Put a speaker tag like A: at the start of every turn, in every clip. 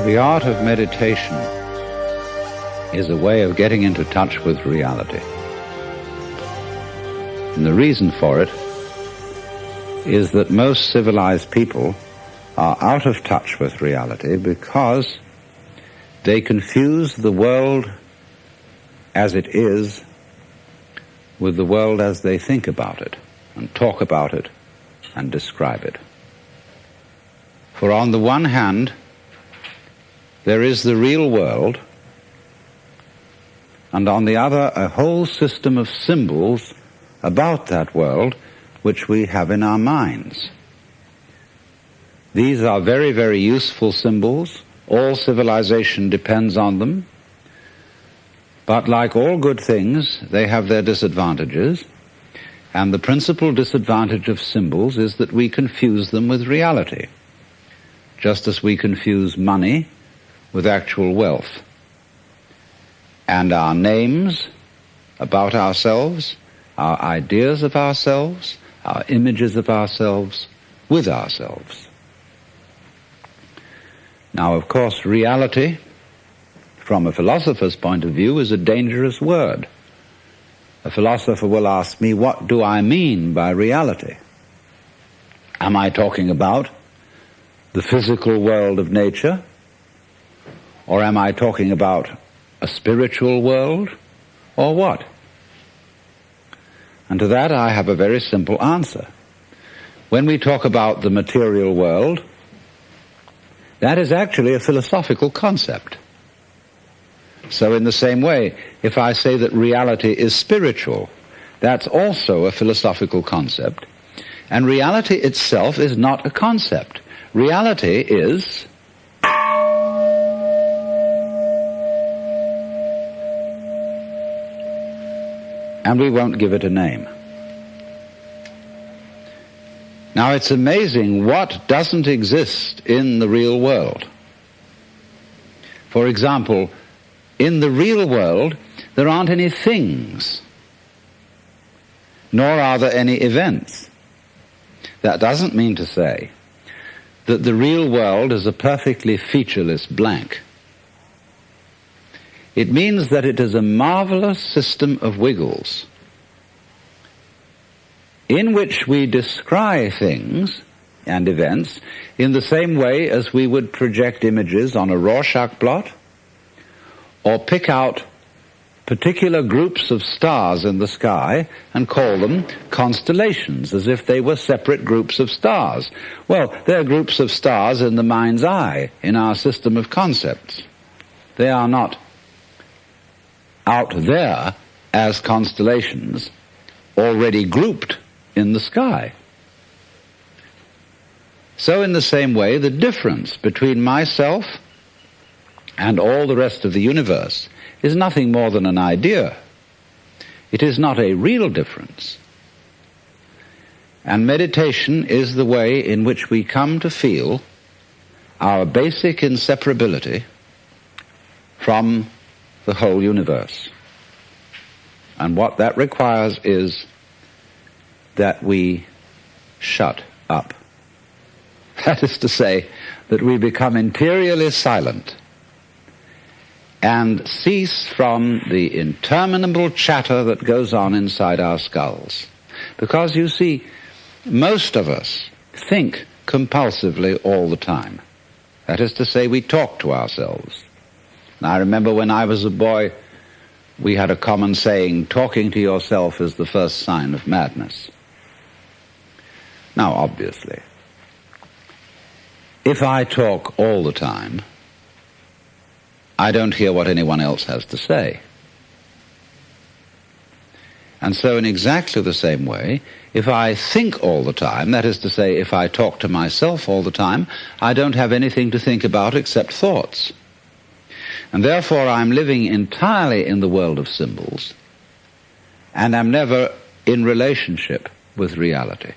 A: The art of meditation is a way of getting into touch with reality. And the reason for it is that most civilized people are out of touch with reality because they confuse the world as it is with the world as they think about it and talk about it and describe it. For on the one hand, there is the real world, and on the other, a whole system of symbols about that world which we have in our minds. These are very, very useful symbols. All civilization depends on them. But like all good things, they have their disadvantages. And the principal disadvantage of symbols is that we confuse them with reality, just as we confuse money with actual wealth, and our names about ourselves, our ideas of ourselves, our images of ourselves with ourselves. Now, of course, reality, from a philosopher's point of view, is a dangerous word. A philosopher will ask me, what do I mean by reality? Am I talking about the physical world of nature? Or am I talking about a spiritual world? Or what? And to that I have a very simple answer. When we talk about the material world, that is actually a philosophical concept. So in the same way, if I say that reality is spiritual, that's also a philosophical concept. And reality itself is not a concept. Reality is and we won't give it a name. Now, it's amazing what doesn't exist in the real world. For example, in the real world, there aren't any things, nor are there any events. That doesn't mean to say that the real world is a perfectly featureless blank. It means that it is a marvelous system of wiggles in which we descry things and events in the same way as we would project images on a Rorschach blot or pick out particular groups of stars in the sky and call them constellations as if they were separate groups of stars. Well, they're groups of stars in the mind's eye, in our system of concepts. They are not out there as constellations already grouped in the sky. So in the same way, the difference between myself and all the rest of the universe is nothing more than an idea. It is not a real difference. And meditation is the way in which we come to feel our basic inseparability from the whole universe. And what that requires is that we shut up. That is to say, that we become interiorly silent and cease from the interminable chatter that goes on inside our skulls. Because you see, most of us think compulsively all the time. That is to say, we talk to ourselves. And I remember when I was a boy, we had a common saying, talking to yourself is the first sign of madness. Now, obviously, if I talk all the time, I don't hear what anyone else has to say. And so in exactly the same way, if I think all the time, that is to say, if I talk to myself all the time, I don't have anything to think about except thoughts. And therefore I'm living entirely in the world of symbols, and I'm never in relationship with reality.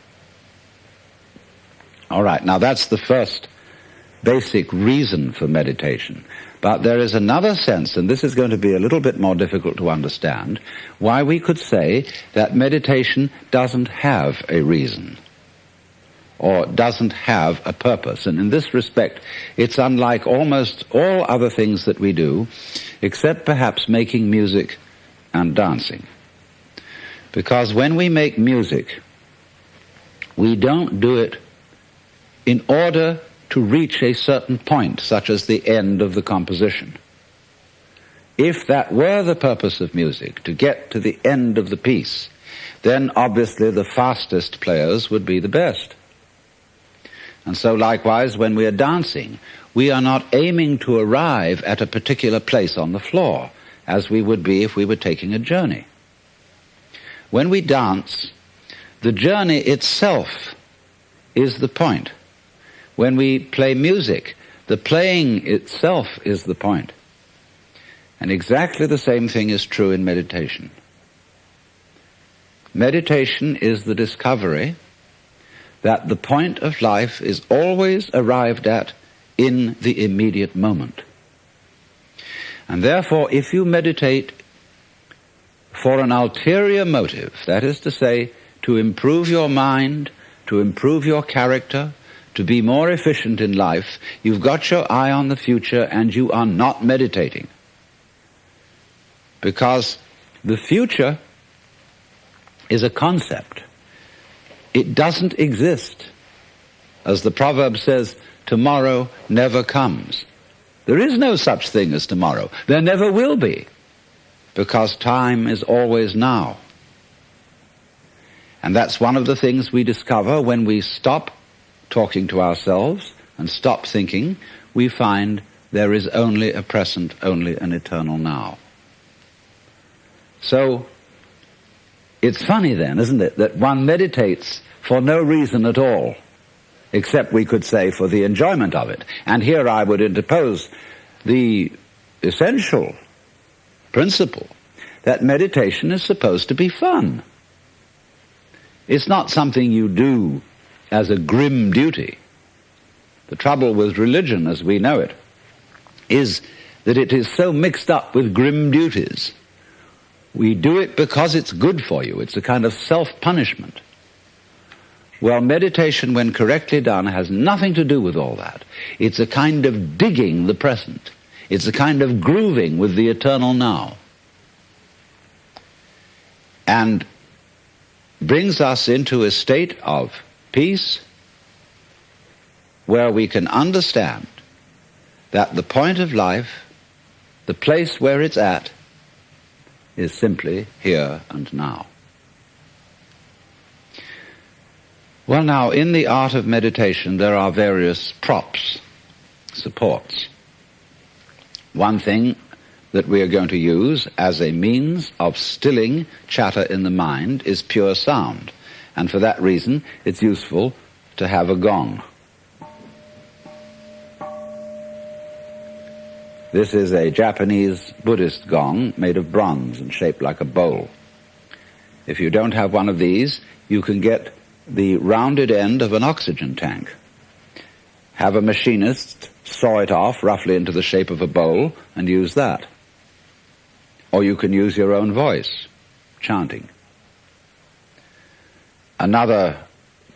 A: All right, now that's the first basic reason for meditation. But there is another sense, and this is going to be a little bit more difficult to understand, why we could say that meditation doesn't have a reason. or doesn't have a purpose. And in this respect, it's unlike almost all other things that we do, except perhaps making music and dancing. Because when we make music, we don't do it in order to reach a certain point, such as the end of the composition. If that were the purpose of music, to get to the end of the piece, then obviously the fastest players would be the best. And so likewise, when we are dancing, we are not aiming to arrive at a particular place on the floor, as we would be if we were taking a journey. When we dance, the journey itself is the point. When we play music, the playing itself is the point. And exactly the same thing is true in meditation. Meditation is the discovery that the point of life is always arrived at in the immediate moment. And therefore, if you meditate for an ulterior motive, that is to say, to improve your mind, to improve your character, to be more efficient in life, you've got your eye on the future and you are not meditating. Because the future is a concept. It doesn't exist. As the proverb says, tomorrow never comes. There is no such thing as tomorrow. There never will be, because time is always now. And that's one of the things we discover when we stop talking to ourselves and stop thinking. We find there is only a present, only an eternal now. So, it's funny then, isn't it, that one meditates for no reason at all, except we could say for the enjoyment of it. And here I would interpose the essential principle that meditation is supposed to be fun. It's not something you do as a grim duty. The trouble with religion as we know it is that it is so mixed up with grim duties. We do it because it's good for you. It's a kind of self-punishment. Well, meditation, when correctly done, has nothing to do with all that. It's a kind of digging the present. It's a kind of grooving with the eternal now. And brings us into a state of peace where we can understand that the point of life, the place where it's at, is simply here and now. Well, now, in the art of meditation, there are various props, supports. One thing that we are going to use as a means of stilling chatter in the mind is pure sound. And for that reason, it's useful to have a gong. This is a Japanese Buddhist gong made of bronze and shaped like a bowl. If you don't have one of these, you can get the rounded end of an oxygen tank. Have a machinist saw it off roughly into the shape of a bowl and use that. Or you can use your own voice, chanting. Another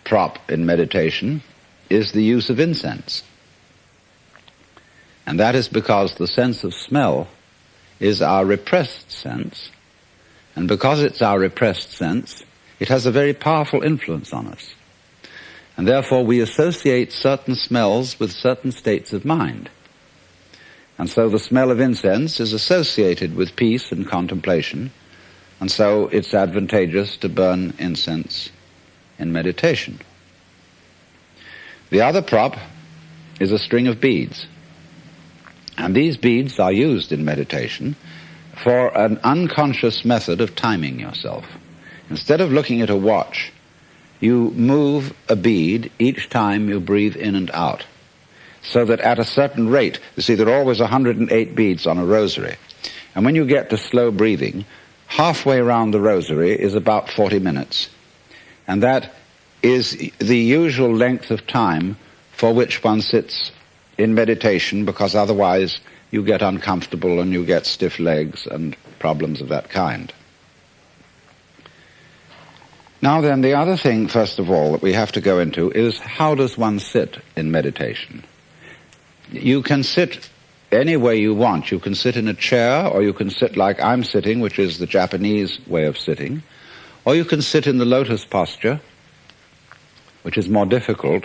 A: prop in meditation is the use of incense. And that is because the sense of smell is our repressed sense. And because it's our repressed sense, it has a very powerful influence on us. And therefore we associate certain smells with certain states of mind. And so the smell of incense is associated with peace and contemplation. And so it's advantageous to burn incense in meditation. The other prop is a string of beads. And these beads are used in meditation for an unconscious method of timing yourself. Instead of looking at a watch, you move a bead each time you breathe in and out, so that at a certain rate, you see there are always 108 beads on a rosary, and when you get to slow breathing, halfway around the rosary is about 40 minutes, and that is the usual length of time for which one sits in meditation, because otherwise you get uncomfortable and you get stiff legs and problems of that kind. Now then, the other thing, first of all, that we have to go into is how does one sit in meditation? You can sit any way you want. You can sit in a chair, or you can sit like I'm sitting, which is the Japanese way of sitting, or you can sit in the lotus posture, which is more difficult,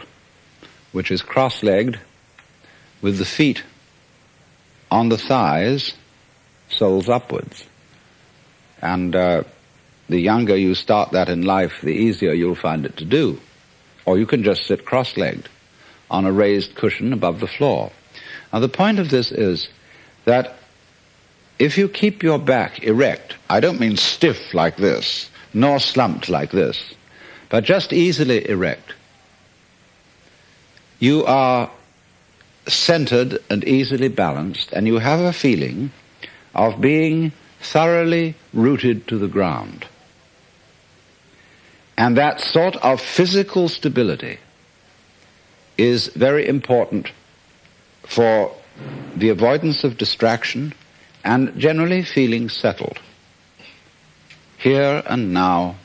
A: which is cross-legged, with the feet on the thighs, soles upwards. And the younger you start that in life, the easier you'll find it to do. Or you can just sit cross-legged on a raised cushion above the floor. Now the point of this is that if you keep your back erect, I don't mean stiff like this, nor slumped like this, but just easily erect, you are centered and easily balanced, and you have a feeling of being thoroughly rooted to the ground. And that sort of physical stability is very important for the avoidance of distraction and generally feeling settled. Here and now,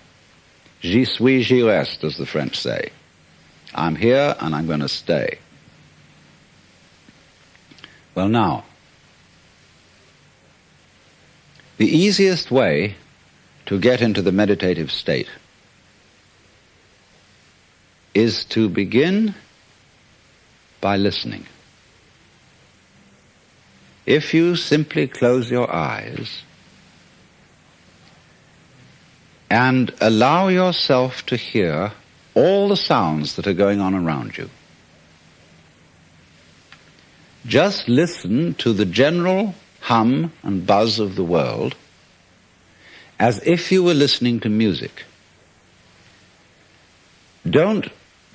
A: j'y suis, j'y reste, as the French say. I'm here and I'm going to stay. Well now, the easiest way to get into the meditative state is to begin by listening. If you simply close your eyes and allow yourself to hear all the sounds that are going on around you, just listen to the general hum and buzz of the world as if you were listening to music. Don't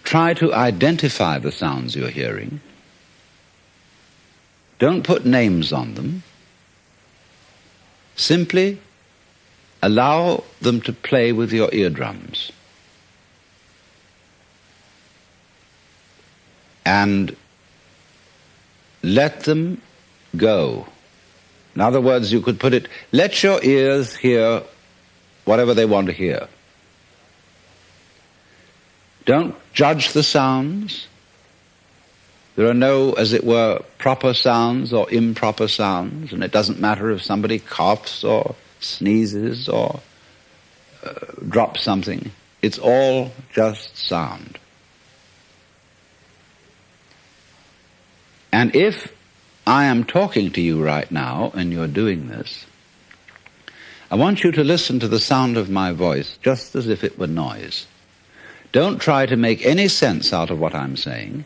A: try to identify the sounds you're hearing. Don't put names on them. Simply allow them to play with your eardrums. And let them go. In other words, you could put it, let your ears hear whatever they want to hear. Don't judge the sounds. There are no, as it were, proper sounds or improper sounds, and it doesn't matter if somebody coughs or sneezes or drops something. It's all just sound. And if I am talking to you right now and you're doing this, I want you to listen to the sound of my voice just as if it were noise. Don't try to make any sense out of what I'm saying,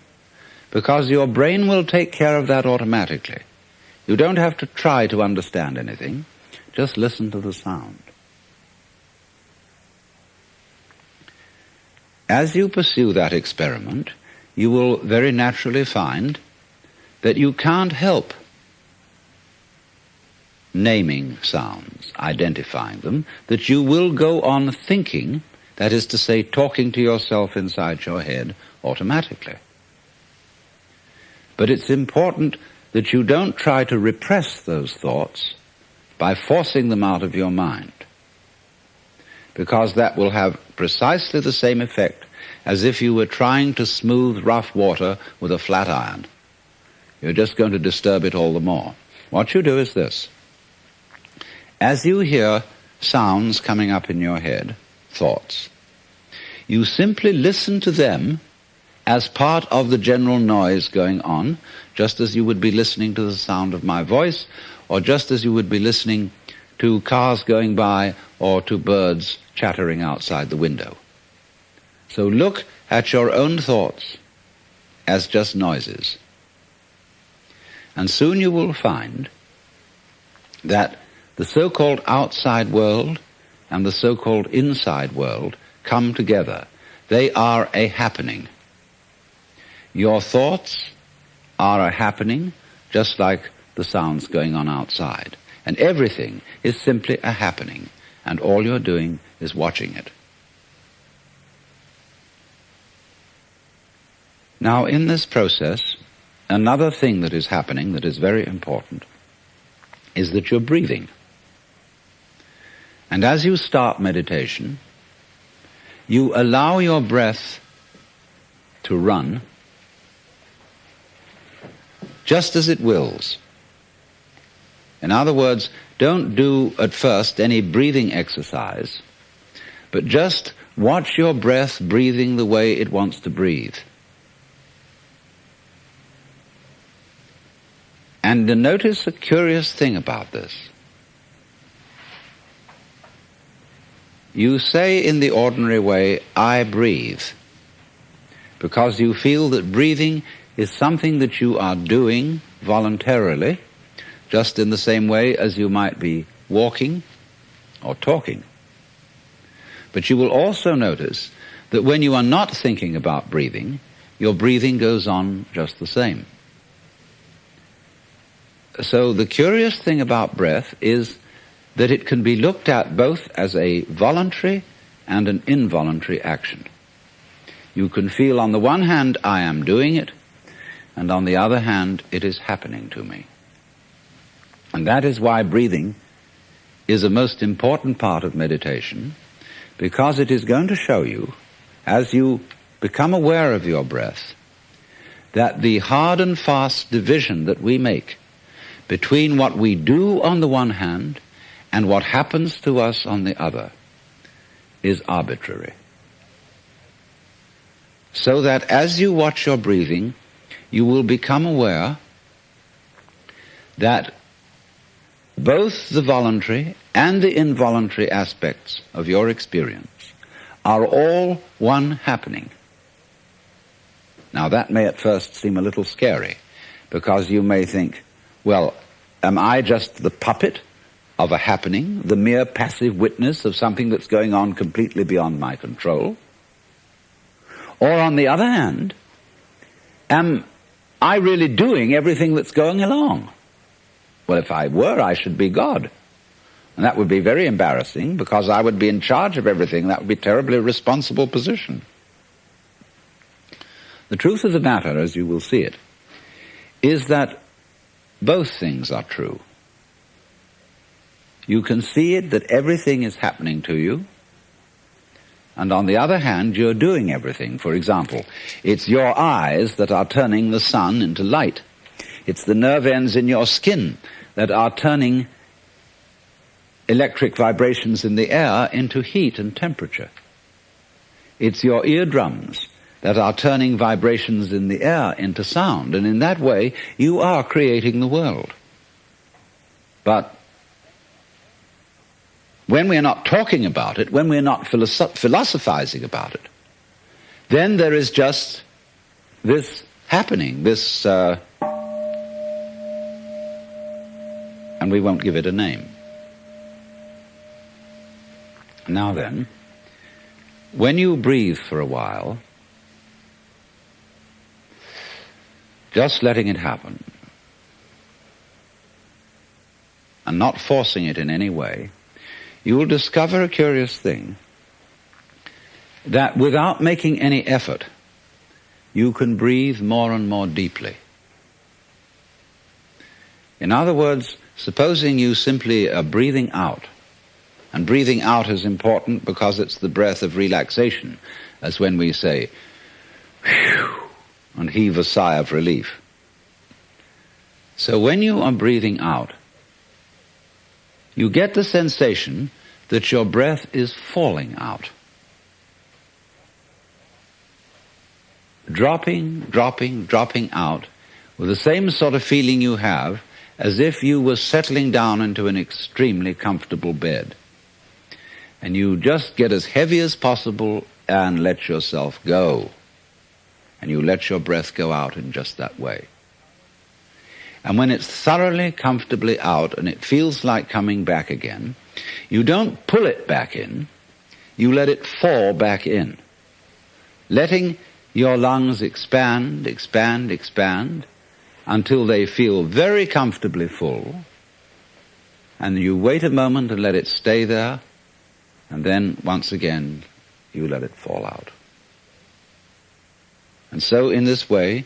A: because your brain will take care of that automatically. You don't have to try to understand anything. Just listen to the sound. As you pursue that experiment, you will very naturally find that you can't help naming sounds, identifying them, that you will go on thinking, that is to say, talking to yourself inside your head automatically. But it's important that you don't try to repress those thoughts by forcing them out of your mind, because that will have precisely the same effect as if you were trying to smooth rough water with a flat iron. You're just going to disturb it all the more. What you do is this. As you hear sounds coming up in your head, thoughts, you simply listen to them as part of the general noise going on, just as you would be listening to the sound of my voice, or just as you would be listening to cars going by or to birds chattering outside the window. So look at your own thoughts as just noises. And soon you will find that the so-called outside world and the so-called inside world come together. They are a happening. Your thoughts are a happening, just like the sounds going on outside. And everything is simply a happening, and all you're doing is watching it. Now, in this process, another thing that is happening that is very important is that you're breathing. And as you start meditation, you allow your breath to run just as it wills. In other words, don't do at first any breathing exercise, but just watch your breath breathing the way it wants to breathe. And notice a curious thing about this. You say in the ordinary way, I breathe, because you feel that breathing is something that you are doing voluntarily, just in the same way as you might be walking or talking. But you will also notice that when you are not thinking about breathing, your breathing goes on just the same. So the curious thing about breath is that it can be looked at both as a voluntary and an involuntary action. You can feel on the one hand, I am doing it, and on the other hand, it is happening to me. And that is why breathing is a most important part of meditation, because it is going to show you, as you become aware of your breath, that the hard and fast division that we make between what we do on the one hand and what happens to us on the other is arbitrary. So that as you watch your breathing, you will become aware that both the voluntary and the involuntary aspects of your experience are all one happening. Now that may at first seem a little scary, because you may think, well, am I just the puppet of a happening, the mere passive witness of something that's going on completely beyond my control? Or on the other hand, am I really doing everything that's going along? Well, if I were, I should be God. And that would be very embarrassing, because I would be in charge of everything. That would be a terribly responsible position. The truth of the matter, as you will see it, is that both things are true. You can see it that everything is happening to you, and on the other hand, you're doing everything. For example, it's your eyes that are turning the sun into light. It's the nerve ends in your skin that are turning electric vibrations in the air into heat and temperature. It's your eardrums that are turning vibrations in the air into sound, and in that way you are creating the world. But when we're not talking about it, when we're not philosophizing about it, then there is just this happening, this, and we won't give it a name. Now then, when you breathe for a while, just letting it happen, and not forcing it in any way, you will discover a curious thing, that without making any effort, you can breathe more and more deeply. In other words, supposing you simply are breathing out, and breathing out is important because it's the breath of relaxation, as when we say, whew, and heave a sigh of relief. So when you are breathing out, you get the sensation that your breath is falling out. Dropping, dropping, dropping out with the same sort of feeling you have as if you were settling down into an extremely comfortable bed. And you just get as heavy as possible and let yourself go. And you let your breath go out in just that way. And when it's thoroughly, comfortably out and it feels like coming back again, you don't pull it back in, you let it fall back in. Letting your lungs expand, expand, expand, until they feel very comfortably full. And you wait a moment and let it stay there, and then once again you let it fall out. And so in this way,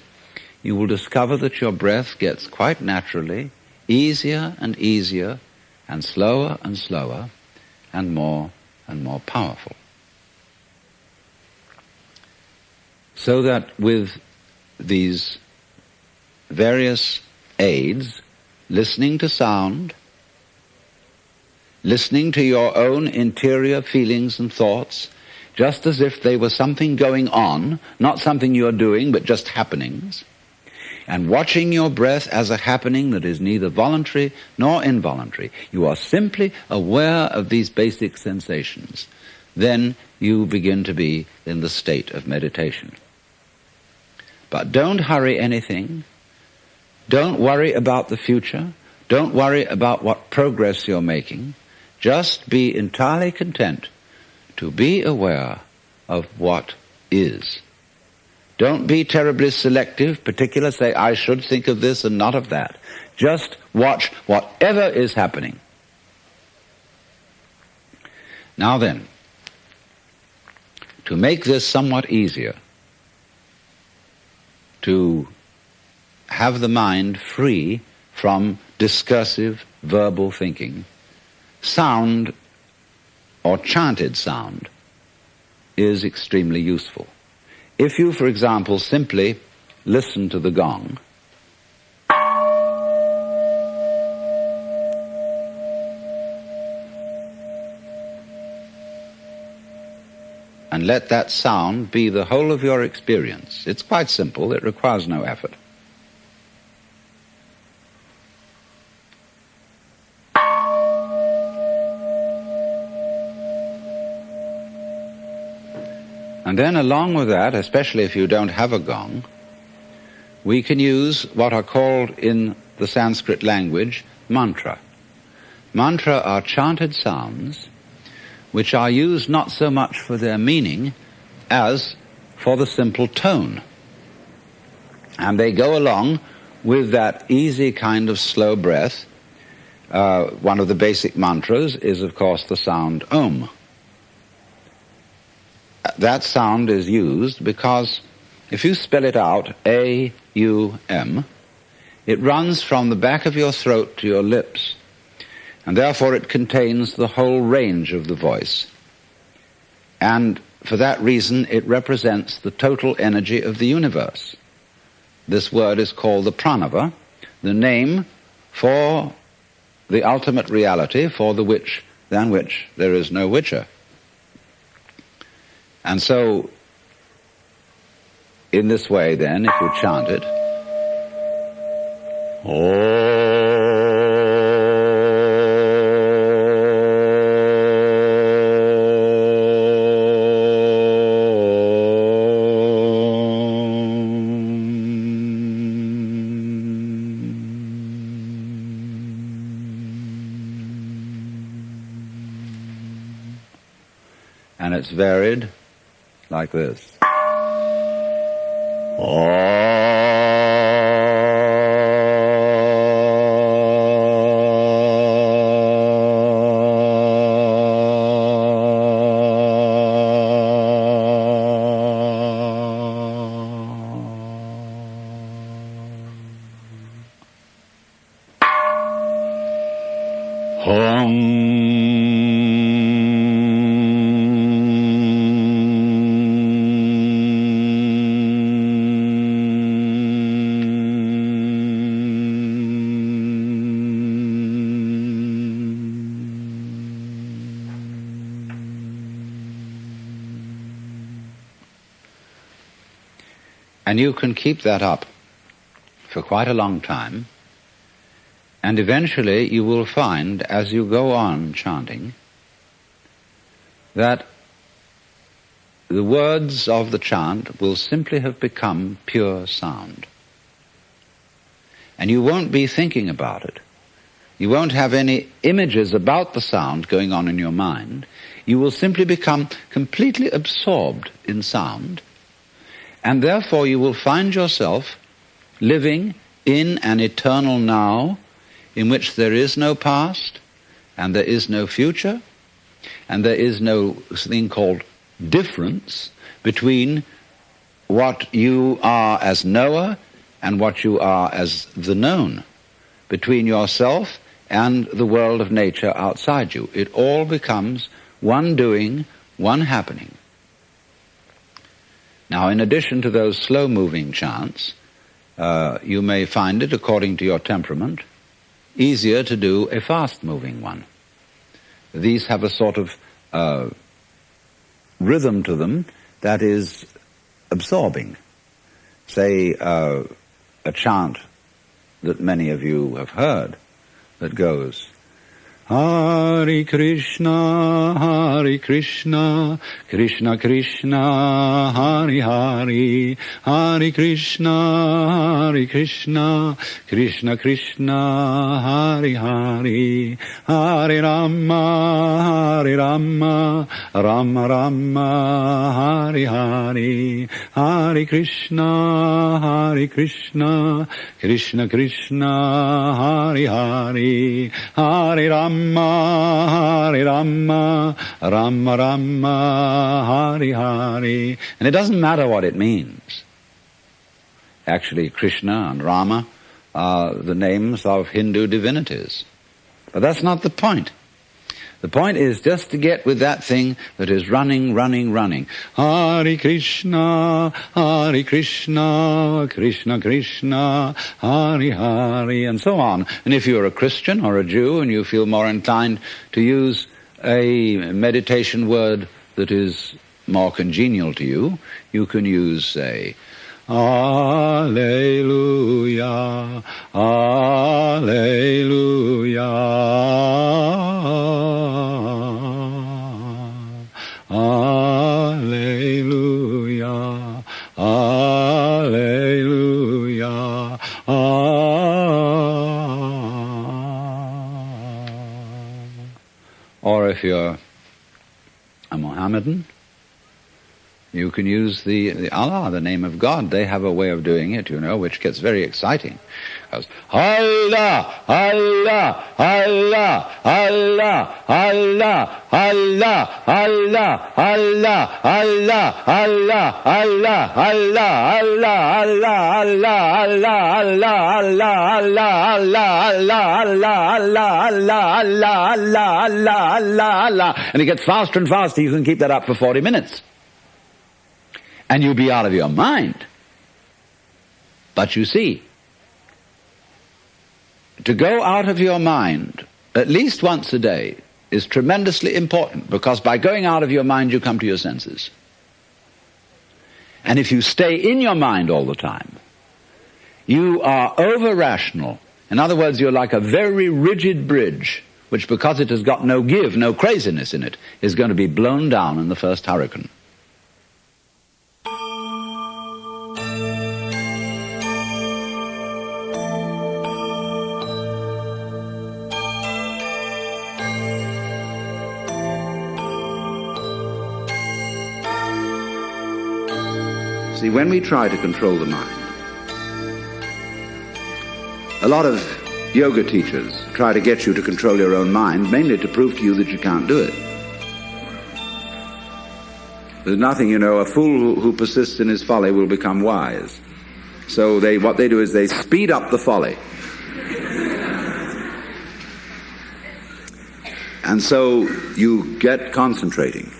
A: you will discover that your breath gets quite naturally easier and easier, and slower, and more powerful. So that with these various aids, listening to sound, listening to your own interior feelings and thoughts, just as if they were something going on, not something you're doing, but just happenings, and watching your breath as a happening that is neither voluntary nor involuntary. You are simply aware of these basic sensations. Then you begin to be in the state of meditation. But don't hurry anything. Don't worry about the future. Don't worry about what progress you're making. Just be entirely content to be aware of what is. Don't be terribly selective, particular, say, I should think of this and not of that. Just watch whatever is happening. Now then, to make this somewhat easier, to have the mind free from discursive verbal thinking, sound or chanted sound is extremely useful. If you, for example, simply listen to the gong, and let that sound be the whole of your experience. It's quite simple. It requires no effort. And then along with that, especially if you don't have a gong, we can use what are called in the Sanskrit language mantra. Mantra are chanted sounds which are used not so much for their meaning as for the simple tone. And they go along with that easy kind of slow breath. One of the basic mantras is, of course, the sound Om. That sound is used because if you spell it out, A-U-M, it runs from the back of your throat to your lips, and therefore it contains the whole range of the voice. And for that reason, it represents the total energy of the universe. This word is called the pranava, the name for the ultimate reality, for the which, than which there is no whicher. And so, in this way then, if you chant it, and it's varied like this. And you can keep that up for quite a long time, and eventually you will find, as you go on chanting, that the words of the chant will simply have become pure sound. And you won't be thinking about it. You won't have any images about the sound going on in your mind. You will simply become completely absorbed in sound, and therefore you will find yourself living in an eternal now in which there is no past and there is no future and there is no thing called difference between what you are as knower and what you are as the known, between yourself and the world of nature outside you. It all becomes one doing, one happening. Now, in addition to those slow-moving chants, you may find it, according to your temperament, easier to do a fast-moving one. These have a sort of rhythm to them that is absorbing. Say, a chant that many of you have heard that goes, Hare Krishna, Krishna Krishna, Hare Hare, Hare Krishna, Krishna Krishna, Hare Hare, Hare Rama, Rama Rama, Hare Hare, Hare Krishna, Krishna Krishna, Hare Hare, Hare Rama, Rama Rama, Hare Hare. And it doesn't matter what it means. Actually, Krishna and Rama are the names of Hindu divinities. But that's not the point. The point is just to get with that thing that is running. Hare Krishna, Krishna Krishna, Hare Hare, and so on. And if you're a Christian or a Jew and you feel more inclined to use a meditation word that is more congenial to you, you can use, say, Alleluia, Alleluia, Alleluia, Alleluia, Or if you're a Mohammedan, you can use the Allah, the name of God. They have a way of doing it, which gets very exciting. Goes, Allah, Allah, Allah, Allah, Allah, Allah, Allah, Allah, Allah, Allah, Allah, Allah, Allah, Allah, Allah, Allah, and it gets faster and faster. You can keep that up for 40 minutes. And you'll be out of your mind. But you see, to go out of your mind at least once a day is tremendously important, because by going out of your mind you come to your senses. And if you stay in your mind all the time, you are over-rational. In other words, you're like a very rigid bridge, which, because it has got no give, no craziness in it, is going to be blown down in the first hurricane. See, when we try to control the mind, a lot of yoga teachers try to get you to control your own mind, mainly to prove to you that you can't do it. There's nothing, a fool who persists in his folly will become wise. So what they do is they speed up the folly. And so you get concentrating.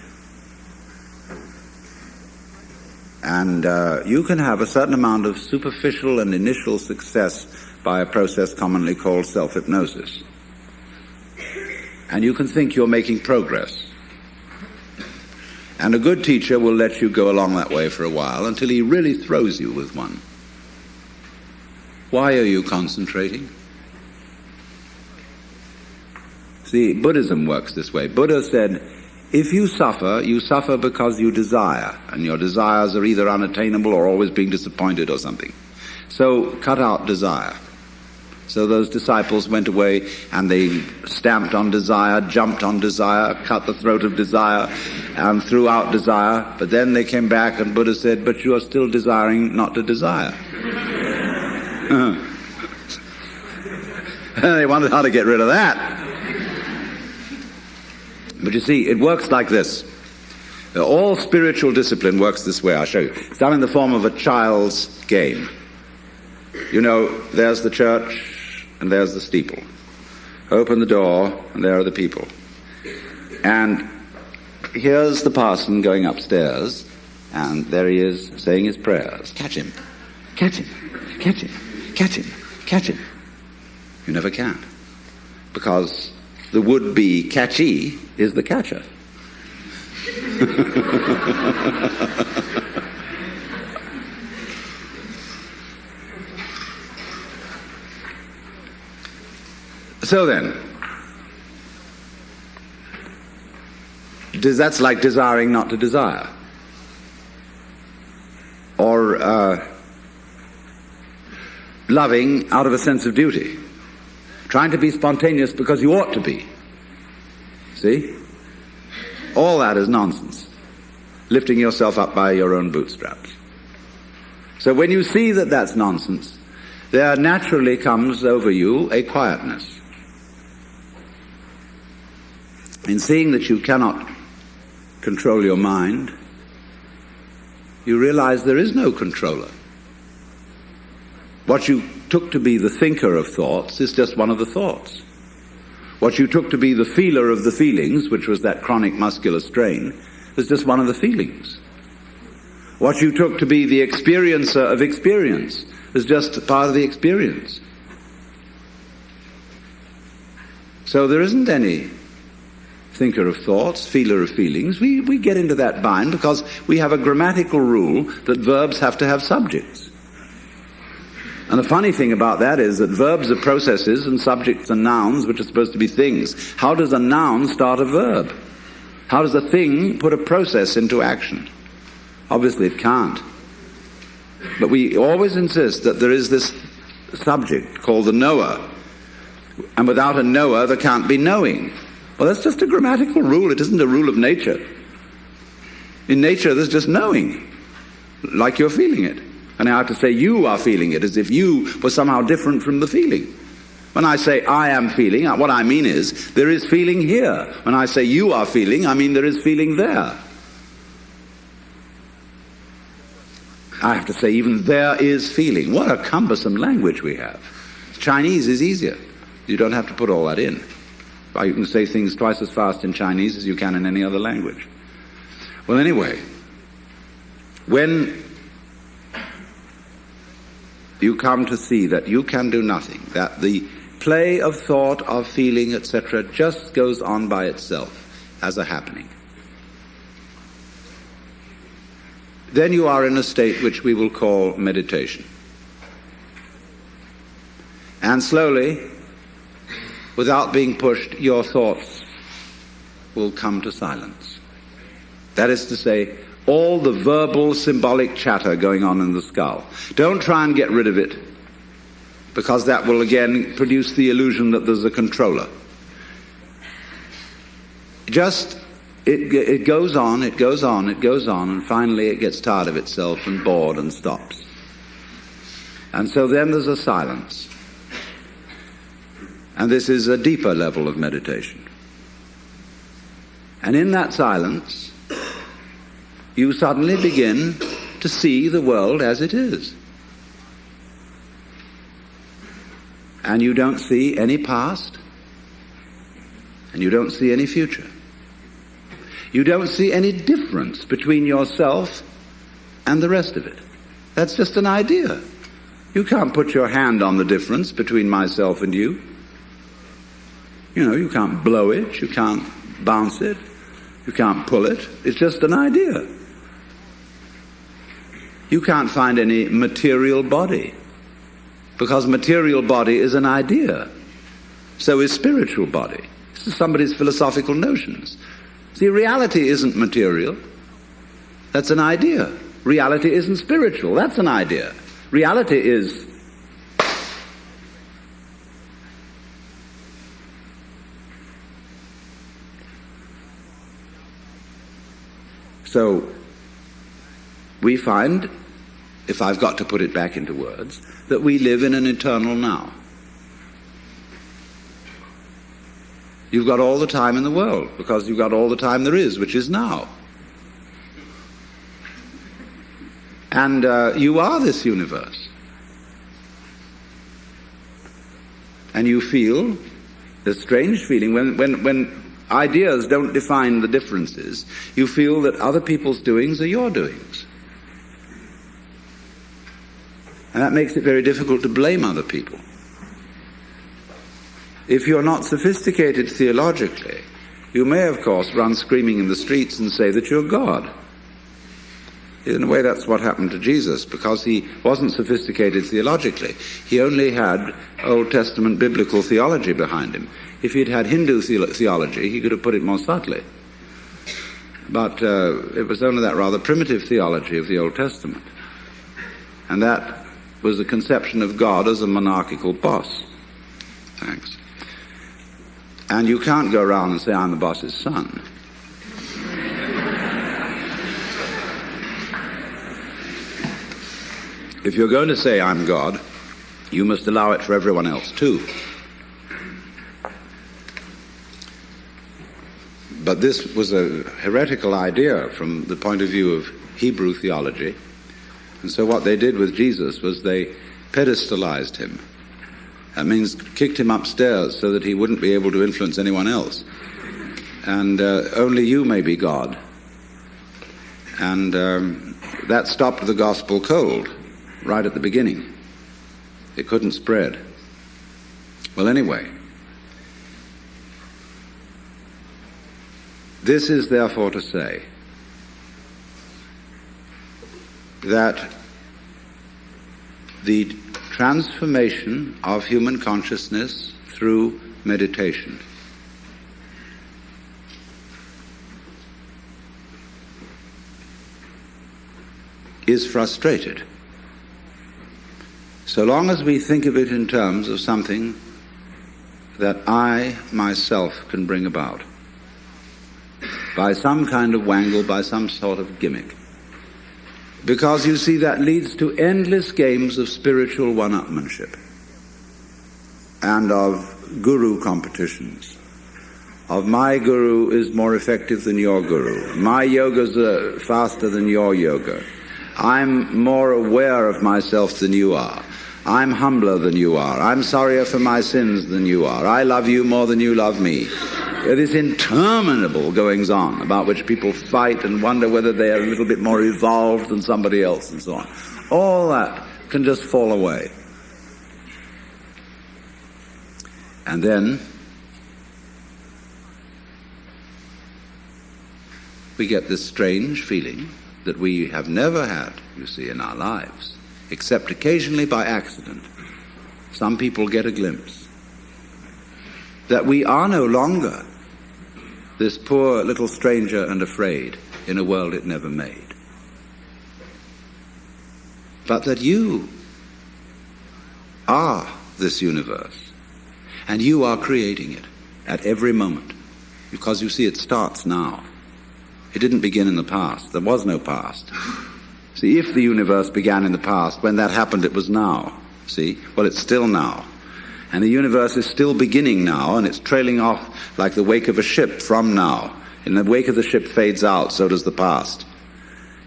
A: And you can have a certain amount of superficial and initial success by a process commonly called self-hypnosis. And you can think you're making progress. And a good teacher will let you go along that way for a while until he really throws you with one. Why are you concentrating? See, Buddhism works this way. Buddha said, if you suffer because you desire, and your desires are either unattainable or always being disappointed or something. So cut out desire. So those disciples went away and they stamped on desire, jumped on desire, cut the throat of desire, and threw out desire. But then they came back and Buddha said, but you are still desiring not to desire. They wondered how to get rid of that. But you see, it works like this. All spiritual discipline works this way. I'll show you. It's done in the form of a child's game. There's the church and there's the steeple. Open the door and there are the people. And here's the parson going upstairs, And there he is saying his prayers. Catch him. Catch him. Catch him. Catch him. Catch him. You never can. Because the would-be catchee is the catcher. So then, that's like desiring not to desire. Or loving out of a sense of duty. Trying to be spontaneous because you ought to be. See? All that is nonsense. Lifting yourself up by your own bootstraps. So when you see that that's nonsense, there naturally comes over you a quietness. In seeing that you cannot control your mind, you realize there is no controller. What you took to be the thinker of thoughts is just one of the thoughts. What you took to be the feeler of the feelings, which was that chronic muscular strain, is just one of the feelings. What you took to be the experiencer of experience is just part of the experience. So there isn't any thinker of thoughts, feeler of feelings. We get into that bind because we have a grammatical rule that verbs have to have subjects. And the funny thing about that is that verbs are processes and subjects are nouns, which are supposed to be things. How does a noun start a verb? How does a thing put a process into action? Obviously it can't. But we always insist that there is this subject called the knower. And without a knower there can't be knowing. Well, that's just a grammatical rule. It isn't a rule of nature. In nature there's just knowing, like you're feeling it. And I have to say you are feeling it, as if you were somehow different from the feeling. When I say I am feeling, what I mean is there is feeling here. When I say you are feeling, I mean there is feeling there. I have to say even there is feeling. What a cumbersome language we have. Chinese is easier. You don't have to put all that in. You can say things twice as fast in Chinese as you can in any other language. Well, anyway, when you come to see that you can do nothing, that the play of thought, of feeling, etc., just goes on by itself as a happening, then you are in a state which we will call meditation. And slowly, without being pushed, your thoughts will come to silence. That is to say, all the verbal, symbolic chatter going on in the skull. Don't try and get rid of it, because that will again produce the illusion that there's a controller. Just, it goes on, it goes on, it goes on, and finally it gets tired of itself and bored and stops. And so then there's a silence. And this is a deeper level of meditation. And in that silence, you suddenly begin to see the world as it is. And you don't see any past, and you don't see any future. You don't see any difference between yourself and the rest of it. That's just an idea. You can't put your hand on the difference between myself and you. You know, you can't blow it, you can't bounce it, you can't pull it. It's just an idea. You can't find any material body, because material body is an idea. So is spiritual body. This is somebody's philosophical notions. See, reality isn't material. That's an idea. Reality isn't spiritual. That's an idea. Reality is so we find, if I've got to put it back into words, that we live in an eternal now. You've got all the time in the world, because you've got all the time there is, which is now. And you are this universe. And you feel this strange feeling when ideas don't define the differences. You feel that other people's doings are your doings. And that makes it very difficult to blame other people. If you're not sophisticated theologically, you may, of course, run screaming in the streets and say that you're God. In a way, that's what happened to Jesus, because he wasn't sophisticated theologically. He only had Old Testament biblical theology behind him. If he'd had Hindu theology, he could have put it more subtly. But it was only that rather primitive theology of the Old Testament. And that was the conception of God as a monarchical boss. Thanks. And you can't go around and say, I'm the boss's son. If you're going to say, I'm God, you must allow it for everyone else too. But this was a heretical idea from the point of view of Hebrew theology. And so what they did with Jesus was they pedestalized him. That means kicked him upstairs so that he wouldn't be able to influence anyone else. And only you may be God. And that stopped the gospel cold right at the beginning. It couldn't spread. Well, anyway, this is therefore to say that the transformation of human consciousness through meditation is frustrated so long as we think of it in terms of something that I myself can bring about by some kind of wangle, by some sort of gimmick. Because, you see, that leads to endless games of spiritual one-upmanship and of guru competitions. Of my guru is more effective than your guru. My yoga's faster than your yoga. I'm more aware of myself than you are. I'm humbler than you are. I'm sorrier for my sins than you are. I love you more than you love me. This interminable goings-on about which people fight and wonder whether they are a little bit more evolved than somebody else and so on. All that can just fall away. And then we get this strange feeling that we have never had, you see, in our lives, except occasionally by accident. Some people get a glimpse that we are no longer this poor little stranger and afraid in a world it never made, but that you are this universe, and you are creating it at every moment, because you see it starts now. It didn't begin in the past. There was no past. See, if the universe began in the past, when that happened it was now. See? Well, it's still now. And the universe is still beginning now, and it's trailing off like the wake of a ship from now. And the wake of the ship fades out, so does the past.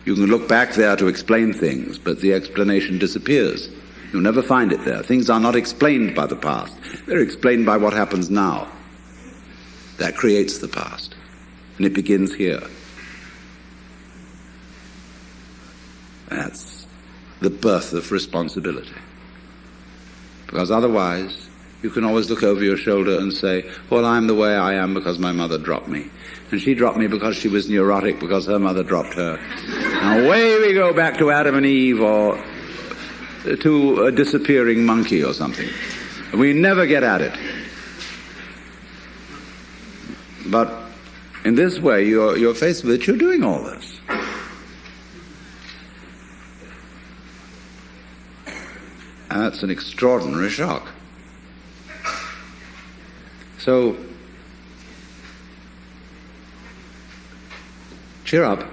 A: You can look back there to explain things, but the explanation disappears. You'll never find it there. Things are not explained by the past. They're explained by what happens now. That creates the past. And it begins here. That's the birth of responsibility. Because otherwise, you can always look over your shoulder and say, well, I'm the way I am because my mother dropped me. And she dropped me because she was neurotic because her mother dropped her. And away we go back to Adam and Eve, or to a disappearing monkey or something. We never get at it. But in this way, you're faced with it, you're doing all this. And that's an extraordinary shock. So, cheer up.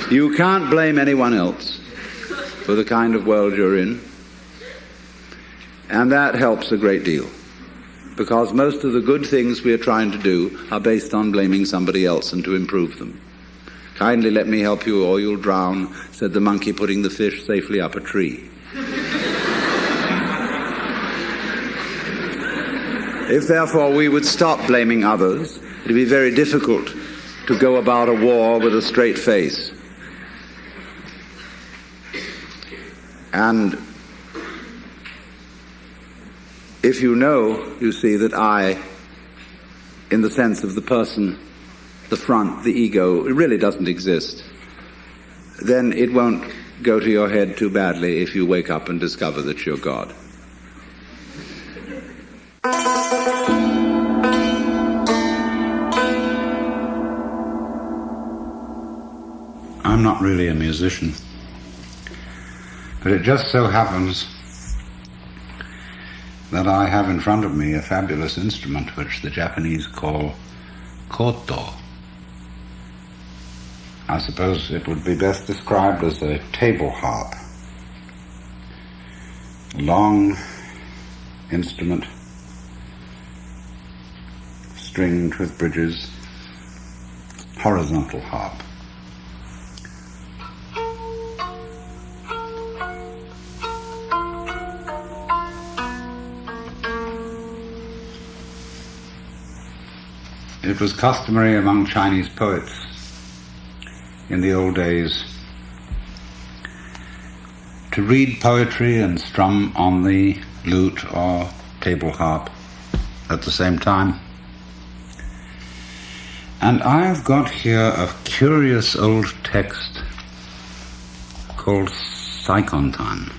A: You can't blame anyone else for the kind of world you're in. And that helps a great deal. Because most of the good things we are trying to do are based on blaming somebody else and to improve them. Kindly let me help you or you'll drown, said the monkey, putting the fish safely up a tree. If therefore we would stop blaming others, it would be very difficult to go about a war with a straight face. And if you know, you see, that I, in the sense of the person, the front, the ego, it really doesn't exist, then it won't go to your head too badly if you wake up and discover that you're God. I'm not really a musician, but it just so happens that I have in front of me a fabulous instrument which the Japanese call koto. I suppose it would be best described as a table harp. A long instrument, stringed with bridges, horizontal harp. It was customary among Chinese poets in the old days to read poetry and strum on the lute or table harp at the same time. And I've got here a curious old text called Saikontan,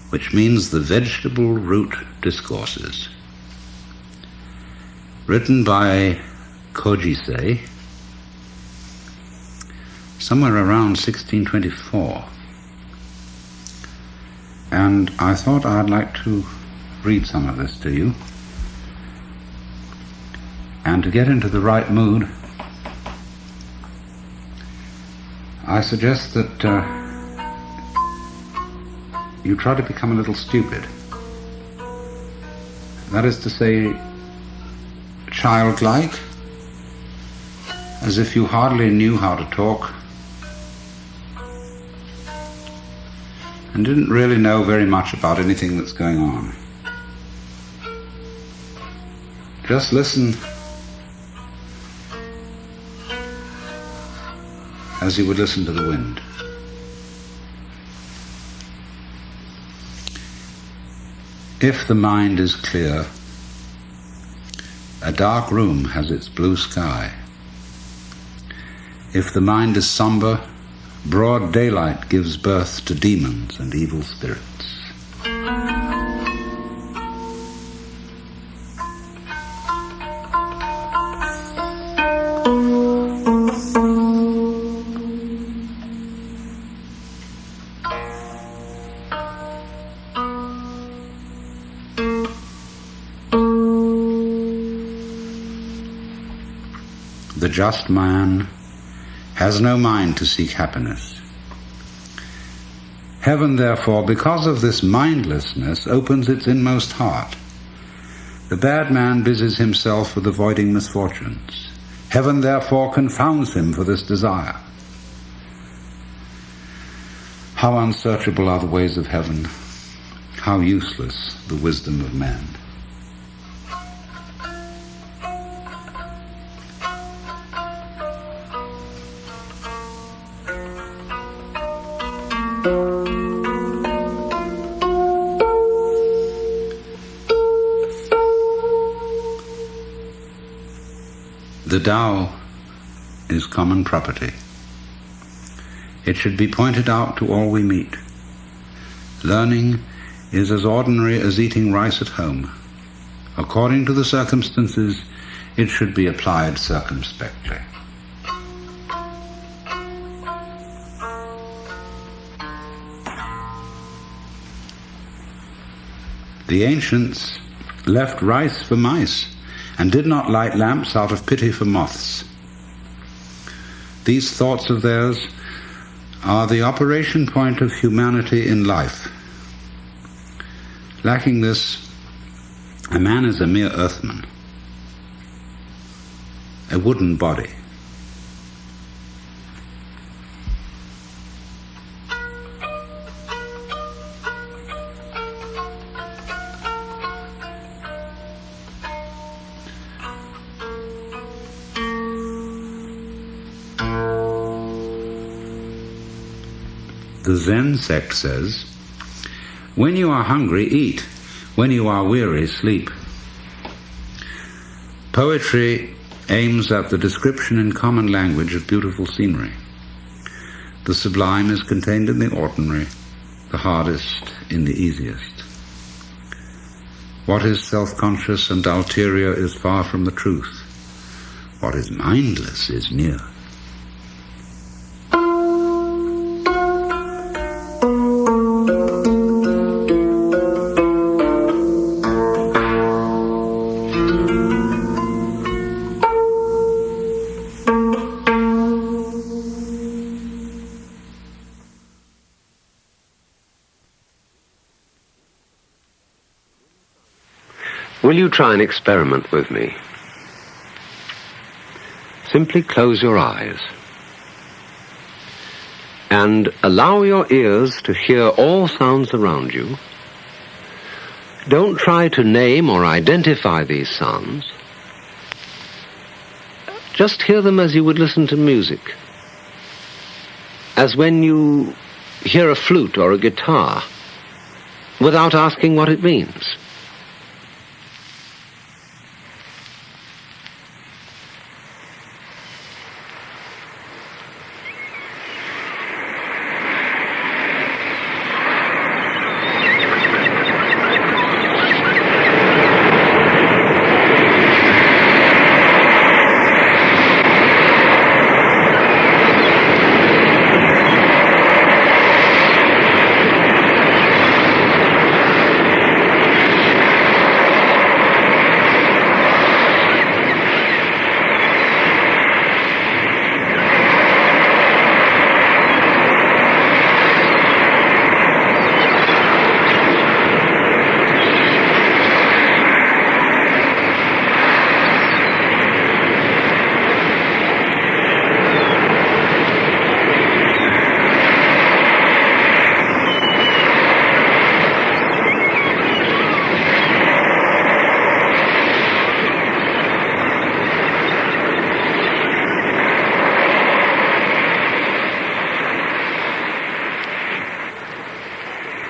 A: which means the vegetable root discourses, written by Kojisei somewhere around 1624. And I thought I'd like to read some of this to you. And to get into the right mood, I suggest that you try to become a little stupid. That is to say, childlike, as if you hardly knew how to talk and didn't really know very much about anything that's going on. Just listen as you would listen to the wind. If the mind is clear, a dark room has its blue sky. If the mind is somber, broad daylight gives birth to demons and evil spirits. The just man has no mind to seek happiness. Heaven, therefore, because of this mindlessness, opens its inmost heart. The bad man busies himself with avoiding misfortunes. Heaven, therefore, confounds him for this desire. How unsearchable are the ways of heaven, how useless the wisdom of man. The Tao is common property. It should be pointed out to all we meet. Learning is as ordinary as eating rice at home. According to the circumstances, it should be applied circumspectly. The ancients left rice for mice and did not light lamps out of pity for moths. These thoughts of theirs are the operation point of humanity in life. Lacking this, a man is a mere earthman, a wooden body. The Zen sect says, when you are hungry, eat. When you are weary, sleep. Poetry aims at the description in common language of beautiful scenery. The sublime is contained in the ordinary, the hardest in the easiest. What is self-conscious and ulterior is far from the truth. What is mindless is near.
B: Will you try an experiment with me? Simply close your eyes and allow your ears to hear all sounds around you. Don't try to name or identify these sounds. Just hear them as you would listen to music, as when you hear a flute or a guitar, without asking what it means.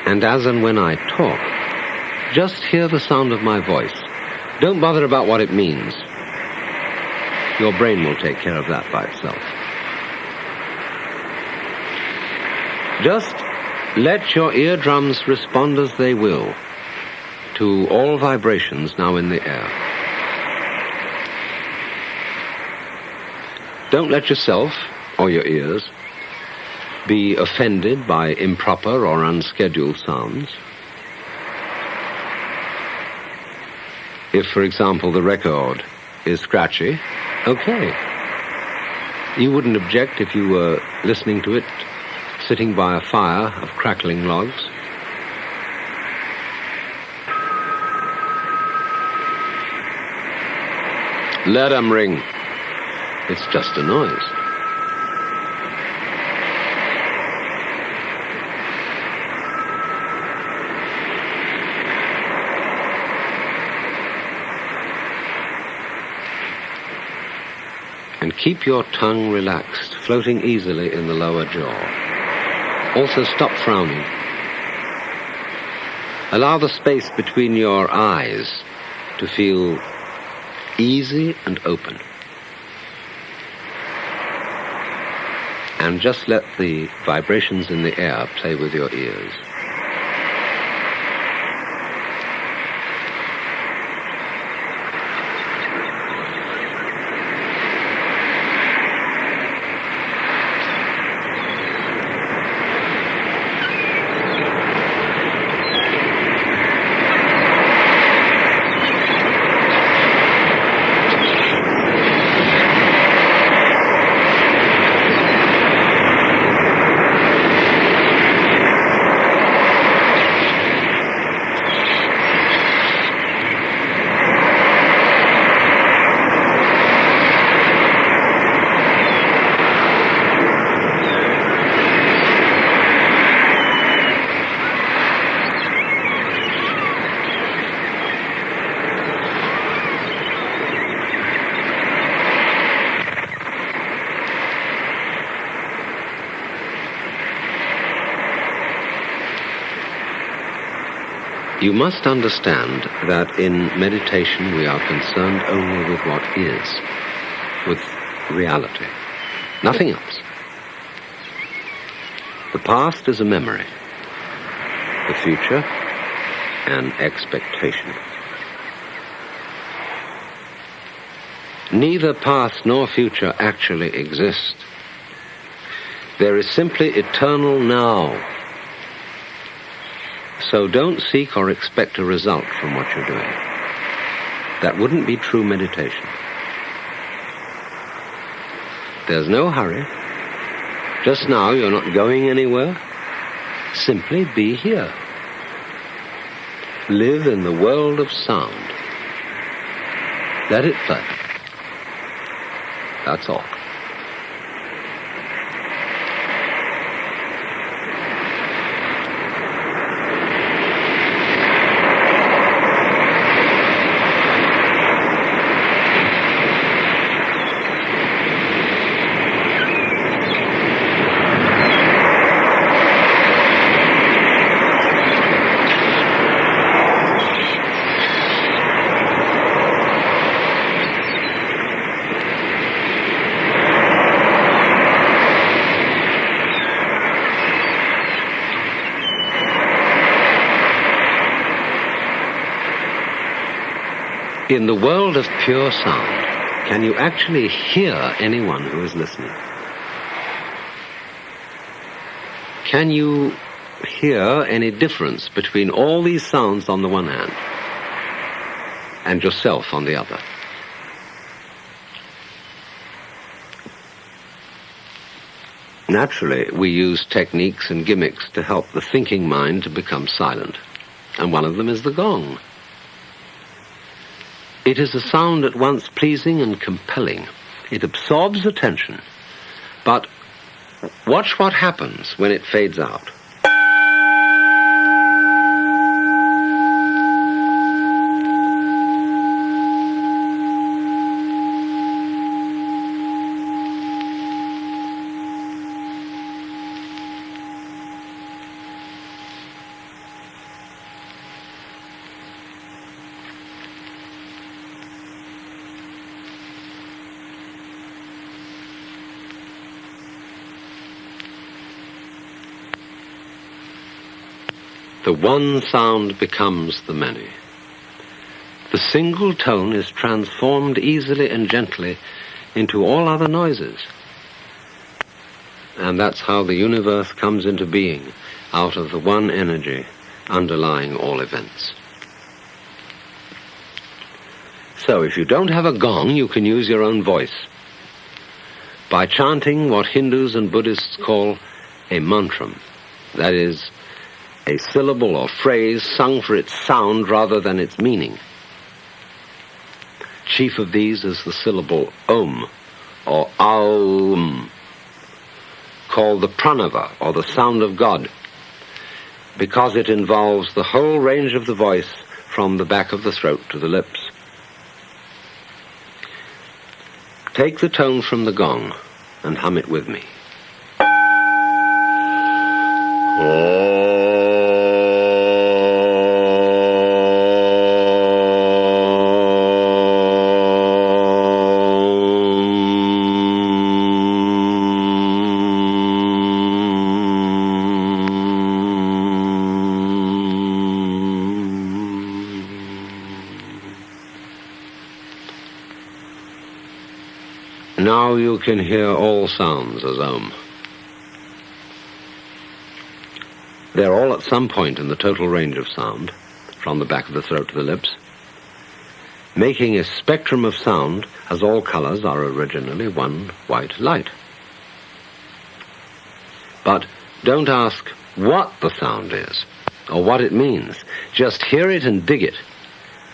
B: And as and when I talk, just hear the sound of my voice. Don't bother about what it means. Your brain will take care of that by itself. Just let your eardrums respond as they will to all vibrations now in the air. Don't let yourself or your ears be offended by improper or unscheduled sounds. If, for example, the record is scratchy, okay. You wouldn't object if you were listening to it sitting by a fire of crackling logs. Let 'em ring. It's just a noise. And keep your tongue relaxed, floating easily in the lower jaw. Also stop frowning. Allow the space between your eyes to feel easy and open. And just let the vibrations in the air play with your ears. You must understand that in meditation we are concerned only with what is, with reality, nothing else. The past is a memory, the future an expectation. Neither past nor future actually exist. There is simply eternal now. So don't seek or expect a result from what you're doing. That wouldn't be true meditation. There's no hurry. Just now you're not going anywhere. Simply be here. Live in the world of sound. Let it play. That's all. In the world of pure sound, can you actually hear anyone who is listening? Can you hear any difference between all these sounds on the one hand and yourself on the other? Naturally, we use techniques and gimmicks to help the thinking mind to become silent, and one of them is the gong. It is a sound at once pleasing and compelling. It absorbs attention. But watch what happens when it fades out. The one sound becomes the many. The single tone is transformed easily and gently into all other noises. And that's how the universe comes into being, out of the one energy underlying all events. So if you don't have a gong, you can use your own voice by chanting what Hindus and Buddhists call a mantram. That is, a syllable or phrase sung for its sound rather than its meaning. Chief of these is the syllable Om, or Aum, called the pranava, or the sound of God, because it involves the whole range of the voice from the back of the throat to the lips. Take the tone from the gong and hum it with me. Now you can hear all sounds as Om. They're all at some point in the total range of sound, from the back of the throat to the lips, making a spectrum of sound as all colors are originally one white light. But don't ask what the sound is, or what it means. Just hear it and dig it.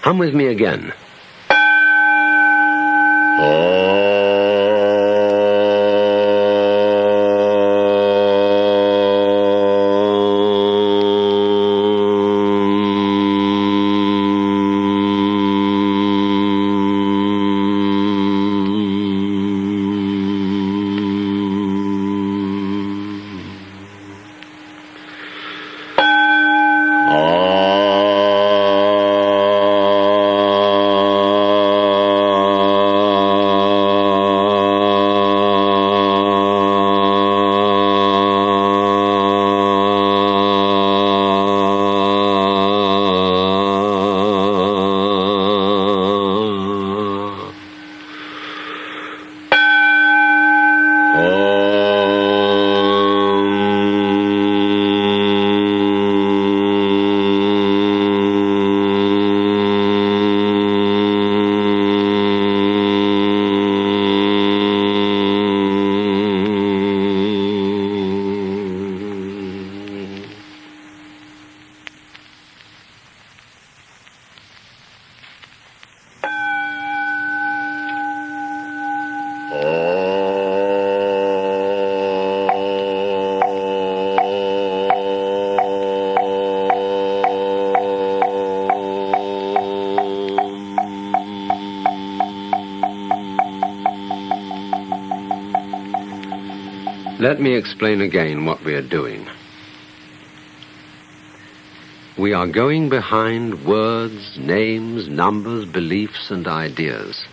B: Hum with me again. Let me explain again what we are doing. We are going behind words, names, numbers, beliefs, and ideas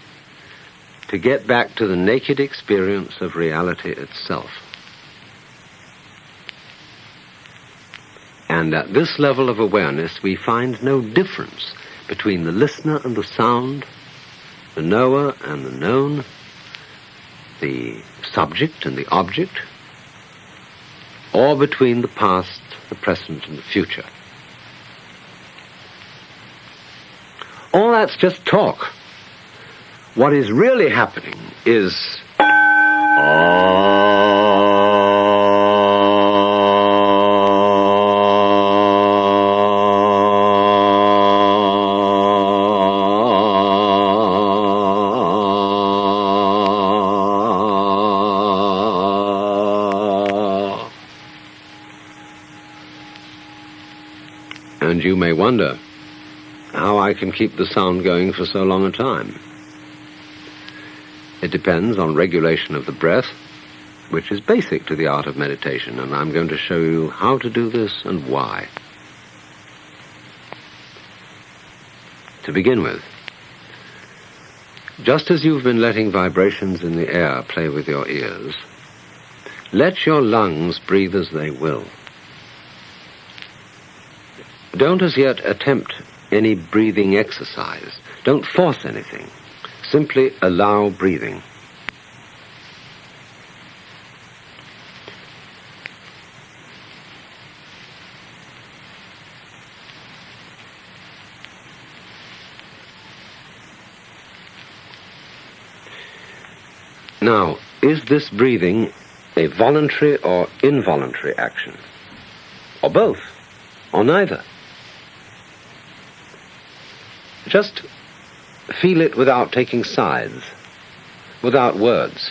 B: to get back to the naked experience of reality itself. And at this level of awareness, we find no difference between the listener and the sound, the knower and the known, the subject and the object, or between the past, the present, and the future. All that's just talk. What is really happening is and you may wonder how I can keep the sound going for so long a time. It depends on regulation of the breath, which is basic to the art of meditation, and I'm going to show you how to do this and why. To begin with, just as you've been letting vibrations in the air play with your ears, let your lungs breathe as they will. Don't as yet attempt any breathing exercise. Don't force anything. Simply allow breathing. Now, is this breathing a voluntary or involuntary action? Or both? Or neither? Just feel it without taking sides, without words.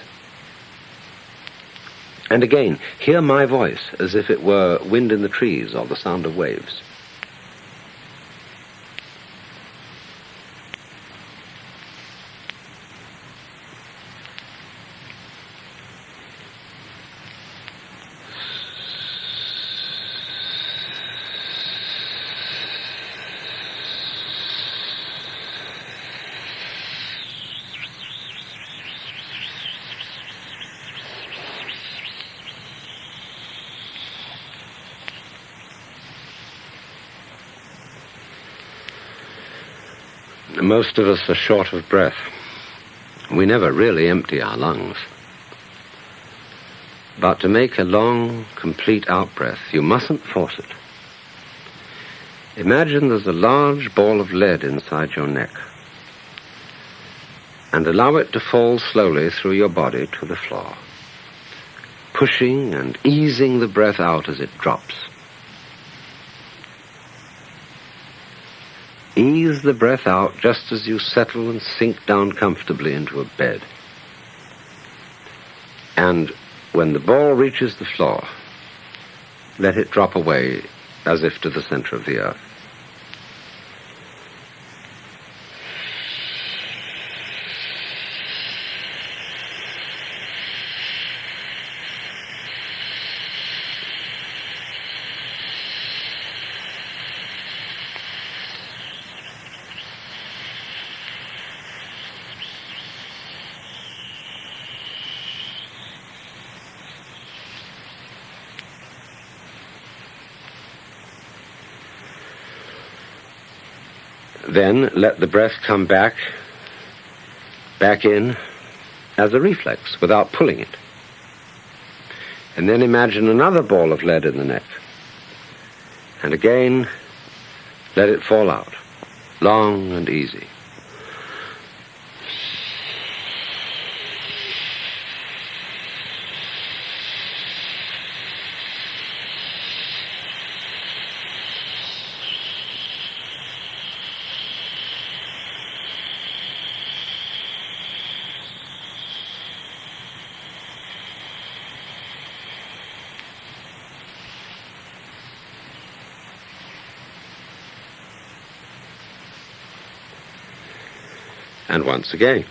B: And again, hear my voice as if it were wind in the trees or the sound of waves. Most of us are short of breath. We never really empty our lungs. But to make a long, complete out-breath, you mustn't force it. Imagine there's a large ball of lead inside your neck, and allow it to fall slowly through your body to the floor, pushing and easing the breath out as it drops. Ease the breath out just as you settle and sink down comfortably into a bed. And when the ball reaches the floor, let it drop away as if to the center of the earth. Then let the breath come back in as a reflex without pulling it. And then imagine another ball of lead in the neck. And again, let it fall out, long and easy. And once again.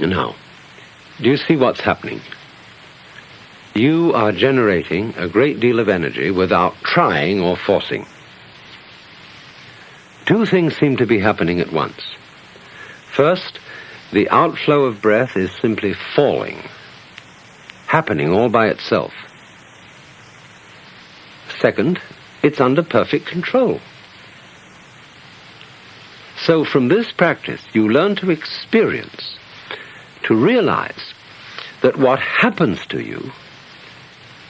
B: Now, do you see what's happening? You are generating a great deal of energy without trying or forcing. Two things seem to be happening at once. First, the outflow of breath is simply falling, happening all by itself. Second, it's under perfect control. So from this practice, you learn to experience, to realize that what happens to you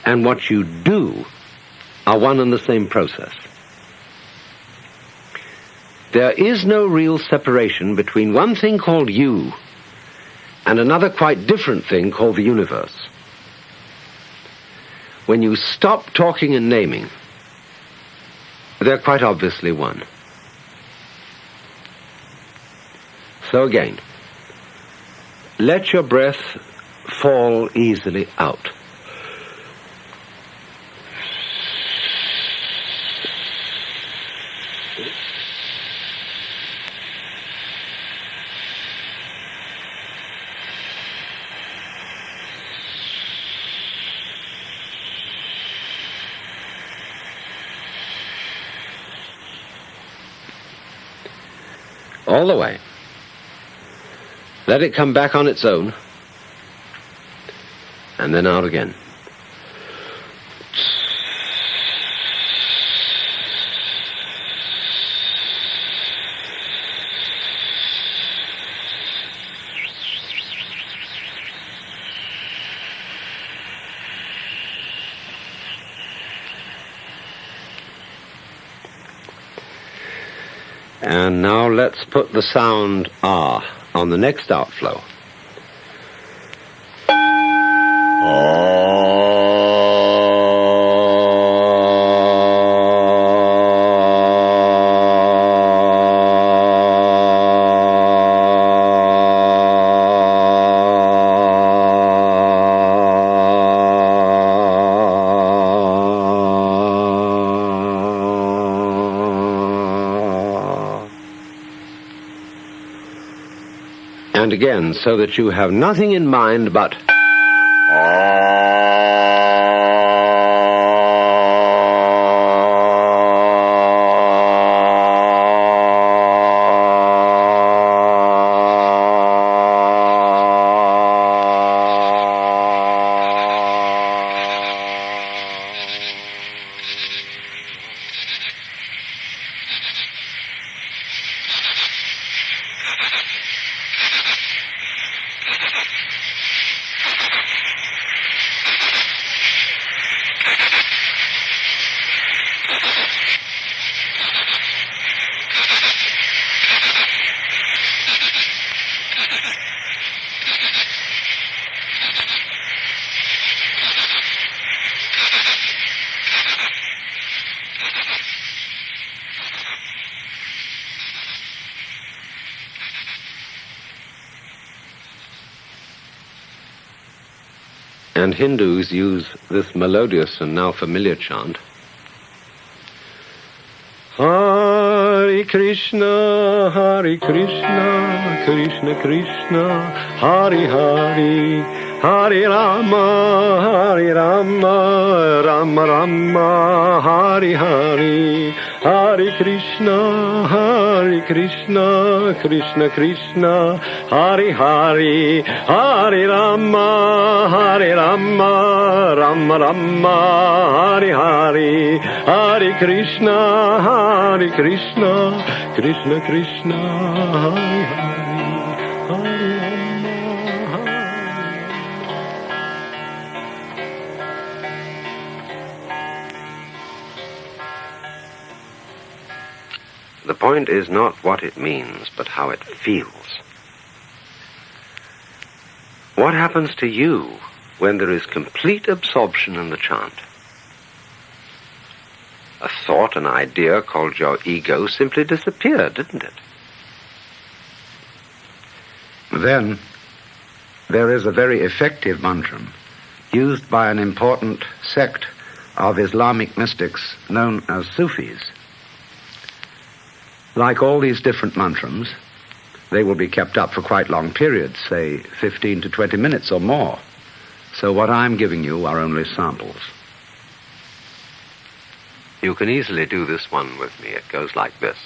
B: and what you do are one and the same process. There is no real separation between one thing called you and another quite different thing called the universe. When you stop talking and naming, they're quite obviously one. So again, let your breath fall easily out. All the way. Let it come back on its own, and then out again. And now let's put the sound ah on the next outflow. And again, so that you have nothing in mind but And Hindus use this melodious and now familiar chant. Hare Krishna, Krishna Krishna, Hare Hare, Hare Rama, Rama Rama, Hare Hare, Hare Krishna, Krishna Krishna, Hare Hare, Hare Rama, Rama Rama, Hare Hare, Hare Krishna, Krishna Krishna, Hare Hare, Hare Rama, The point is not what it means, but how it feels. What happens to you when there is complete absorption in the chant? A thought, an idea called your ego simply disappeared, didn't it?
A: Then there is a very effective mantra used by an important sect of Islamic mystics known as Sufis. Like all these different mantras, they will be kept up for quite long periods, say 15 to 20 minutes or more. So what I'm giving you are only samples.
B: You can easily do this one with me. It goes like this.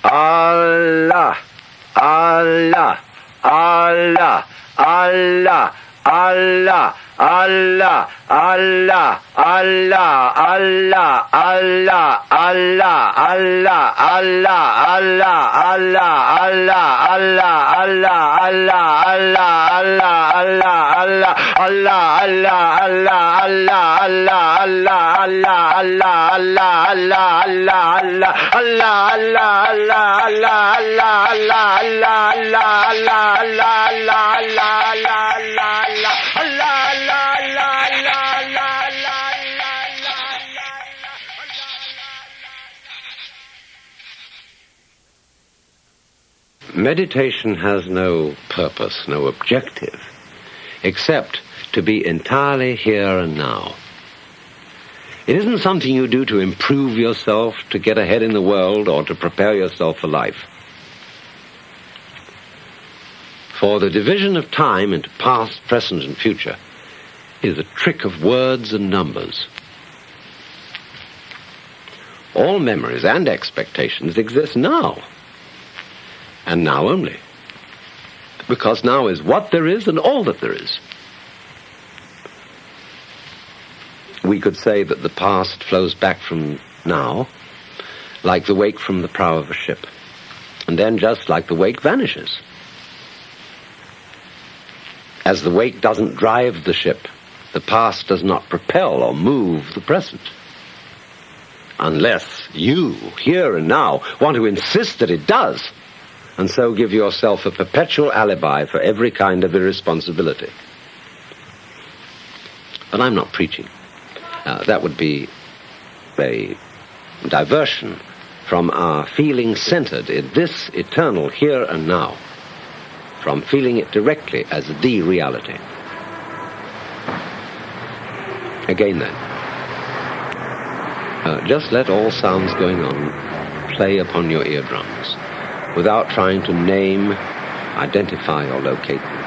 B: Allah, Allah, Allah, Allah, Allah, Allah, Allah, Allah, Allah, Allah, Allah, Allah, Allah, Allah, Meditation has no purpose, no objective, except to be entirely here and now. It isn't something you do to improve yourself, to get ahead in the world, or to prepare yourself for life. For the division of time into past, present, and future is a trick of words and numbers. All memories and expectations exist now, and now only, because now is what there is and all that there is. We could say that the past flows back from now, like the wake from the prow of a ship, and then just like the wake vanishes. As the wake doesn't drive the ship, the past does not propel or move the present. Unless you, here and now, want to insist that it does, and so give yourself a perpetual alibi for every kind of irresponsibility. But I'm not preaching. That would be a diversion from our feeling centered in this eternal here and now, from feeling it directly as the reality. Again then, just let all sounds going on play upon your eardrums, without trying to name, identify, or locate them.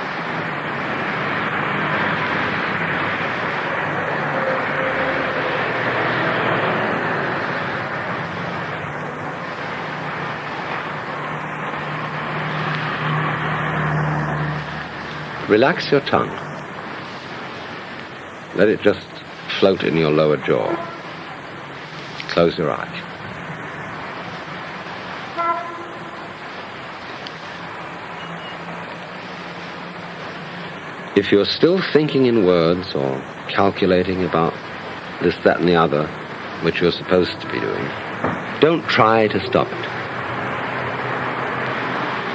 B: Relax your tongue. Let it just float in your lower jaw. Close your eyes. If you're still thinking in words or calculating about this, that, and the other, which you're supposed to be doing, don't try to stop it.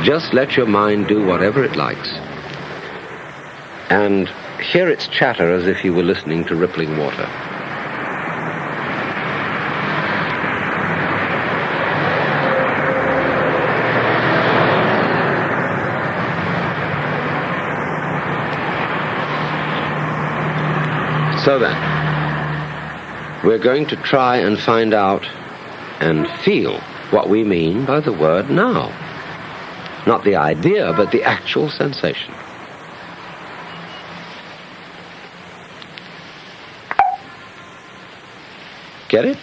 B: Just let your mind do whatever it likes, and hear its chatter as if you were listening to rippling water. So then, we're going to try and find out and feel what we mean by the word now. Not the idea, but the actual sensation. Get it?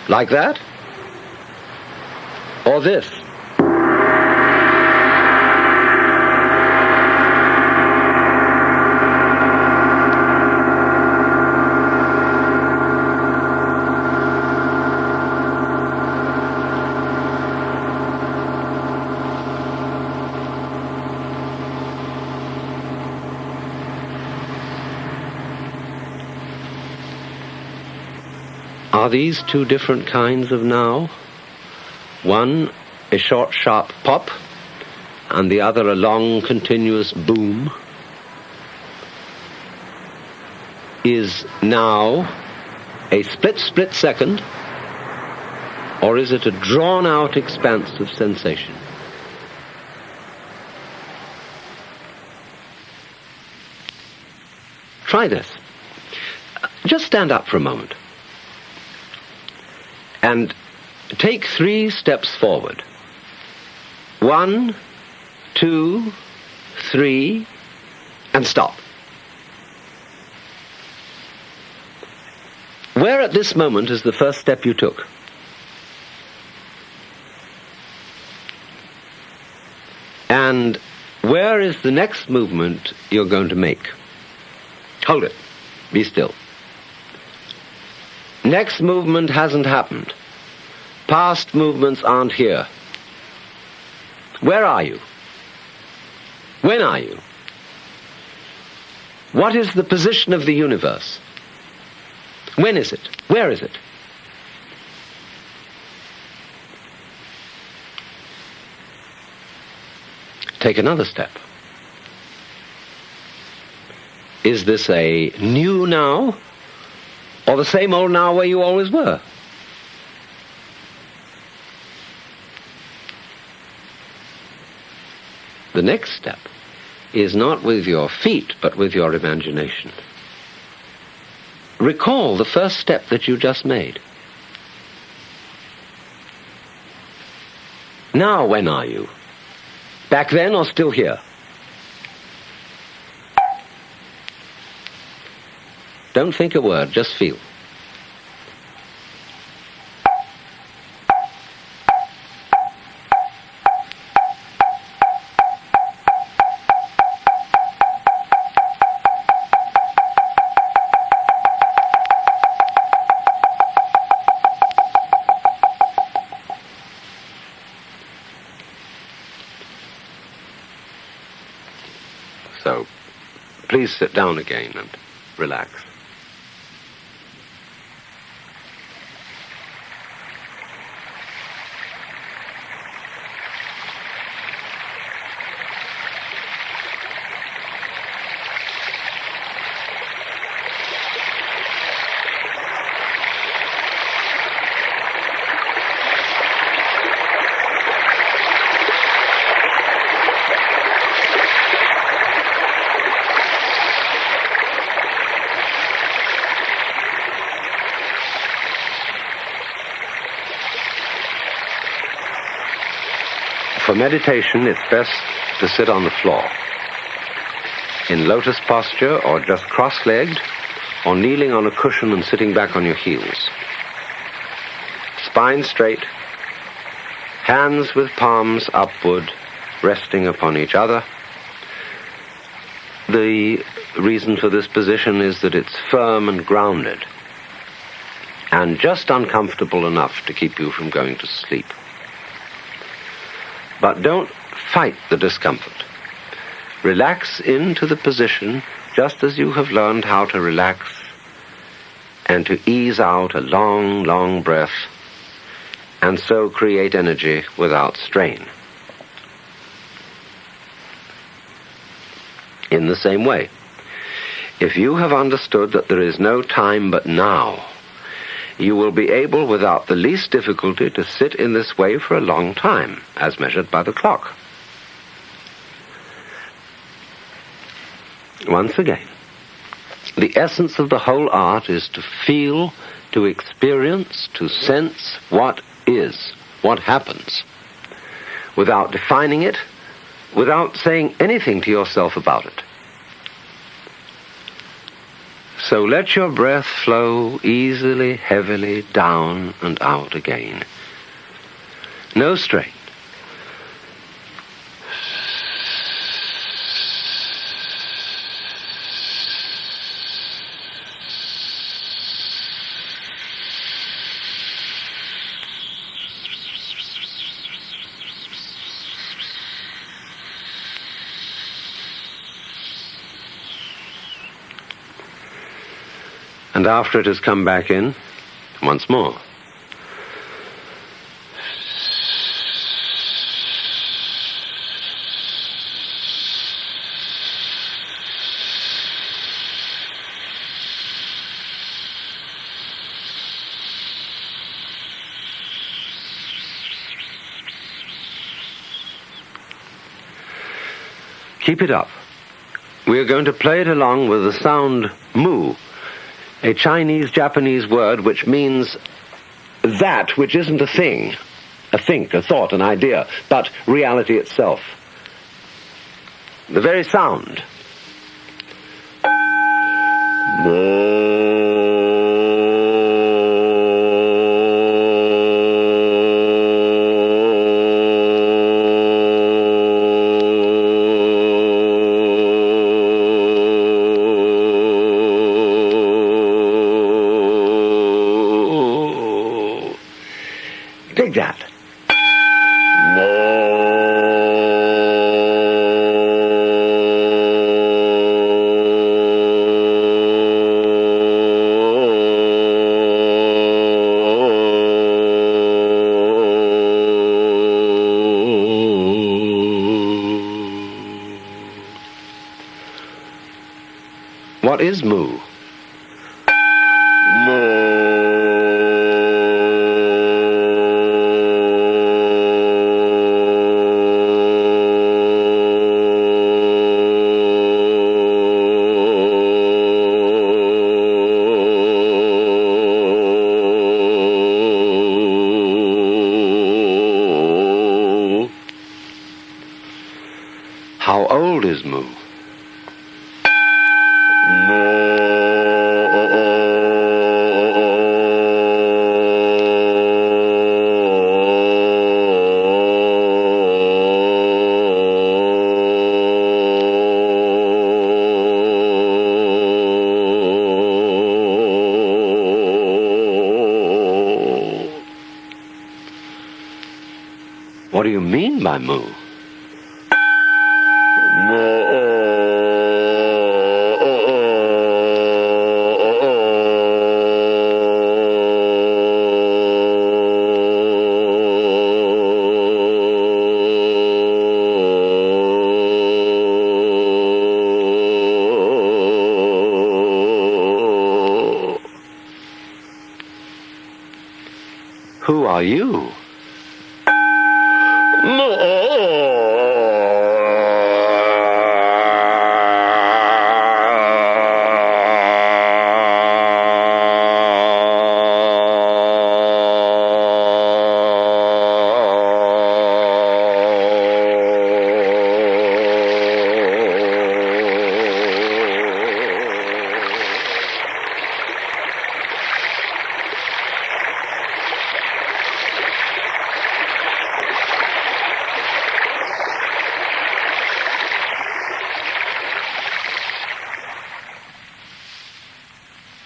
B: Like that? Or this? Are these two different kinds of now? One a short, sharp pop, and the other a long, continuous boom? Is now a split second, or is it a drawn-out expanse of sensation? Try this. Just stand up for a moment. And take 3 steps forward. 1, 2, 3, and stop. Where at this moment is the first step you took? And where is the next movement you're going to make? Hold it. Be still. Next movement hasn't happened. Past movements aren't here. Where are you? When are you? What is the position of the universe? When is it? Where is it? Take another step. Is this a new now, or the same old now where you always were? The next step is not with your feet, but with your imagination. Recall the first step that you just made. Now, when are you? Back then or still here? Don't think a word, just feel. So, please sit down again and relax. For meditation, it's best to sit on the floor, in lotus posture, or just cross-legged, or kneeling on a cushion and sitting back on your heels. Spine straight, hands with palms upward, resting upon each other. The reason for this position is that it's firm and grounded, and just uncomfortable enough to keep you from going to sleep. But don't fight the discomfort. Relax into the position just as you have learned how to relax and to ease out a long, long breath and so create energy without strain. In the same way, if you have understood that there is no time but now, you will be able, without the least difficulty, to sit in this way for a long time, as measured by the clock. Once again, the essence of the whole art is to feel, to experience, to sense what is, what happens, without defining it, without saying anything to yourself about it. So let your breath flow easily, heavily down and out again. No strain. And after it has come back in, once more. Keep it up. We are going to play it along with the sound mu, a Chinese-Japanese word which means that which isn't a thing, a think, a thought, an idea, but reality itself. The very sound. Dig that. What is moo? How old is moo? What do you mean by moo? Who are you?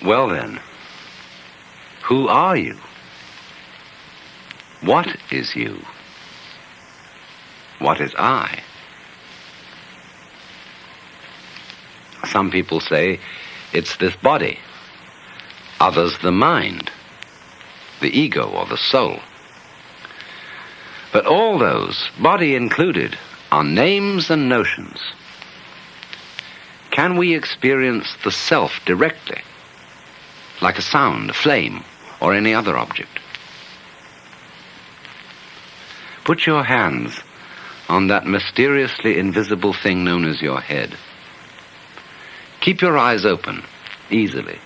B: Well then, who are you? What is you? What is I? Some people say it's this body, others the mind, the ego or the soul. But all those, body included, are names and notions. Can we experience the self directly, like a sound, a flame, or any other object? Put your hands on that mysteriously invisible thing known as your head. Keep your eyes open, easily,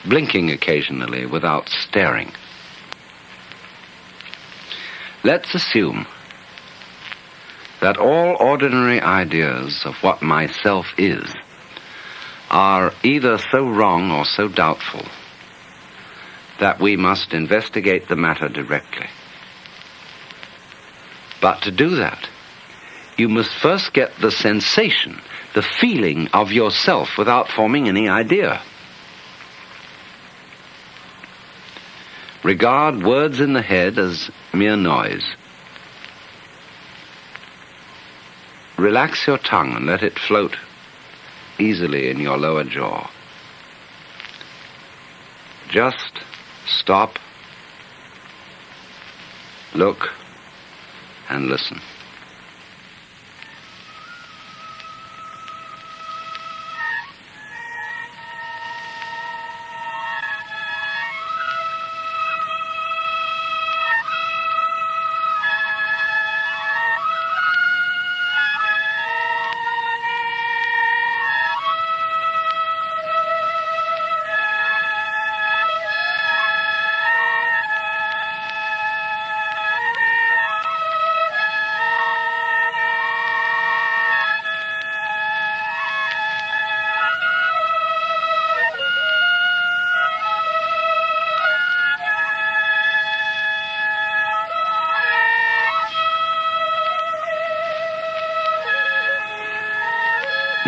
B: blinking occasionally without staring. Let's assume that all ordinary ideas of what myself is are either so wrong or so doubtful that we must investigate the matter directly. But to do that, you must first get the sensation, the feeling of yourself without forming any idea. Regard words in the head as mere noise. Relax your tongue and let it float easily in your lower jaw. Just stop, look, and listen.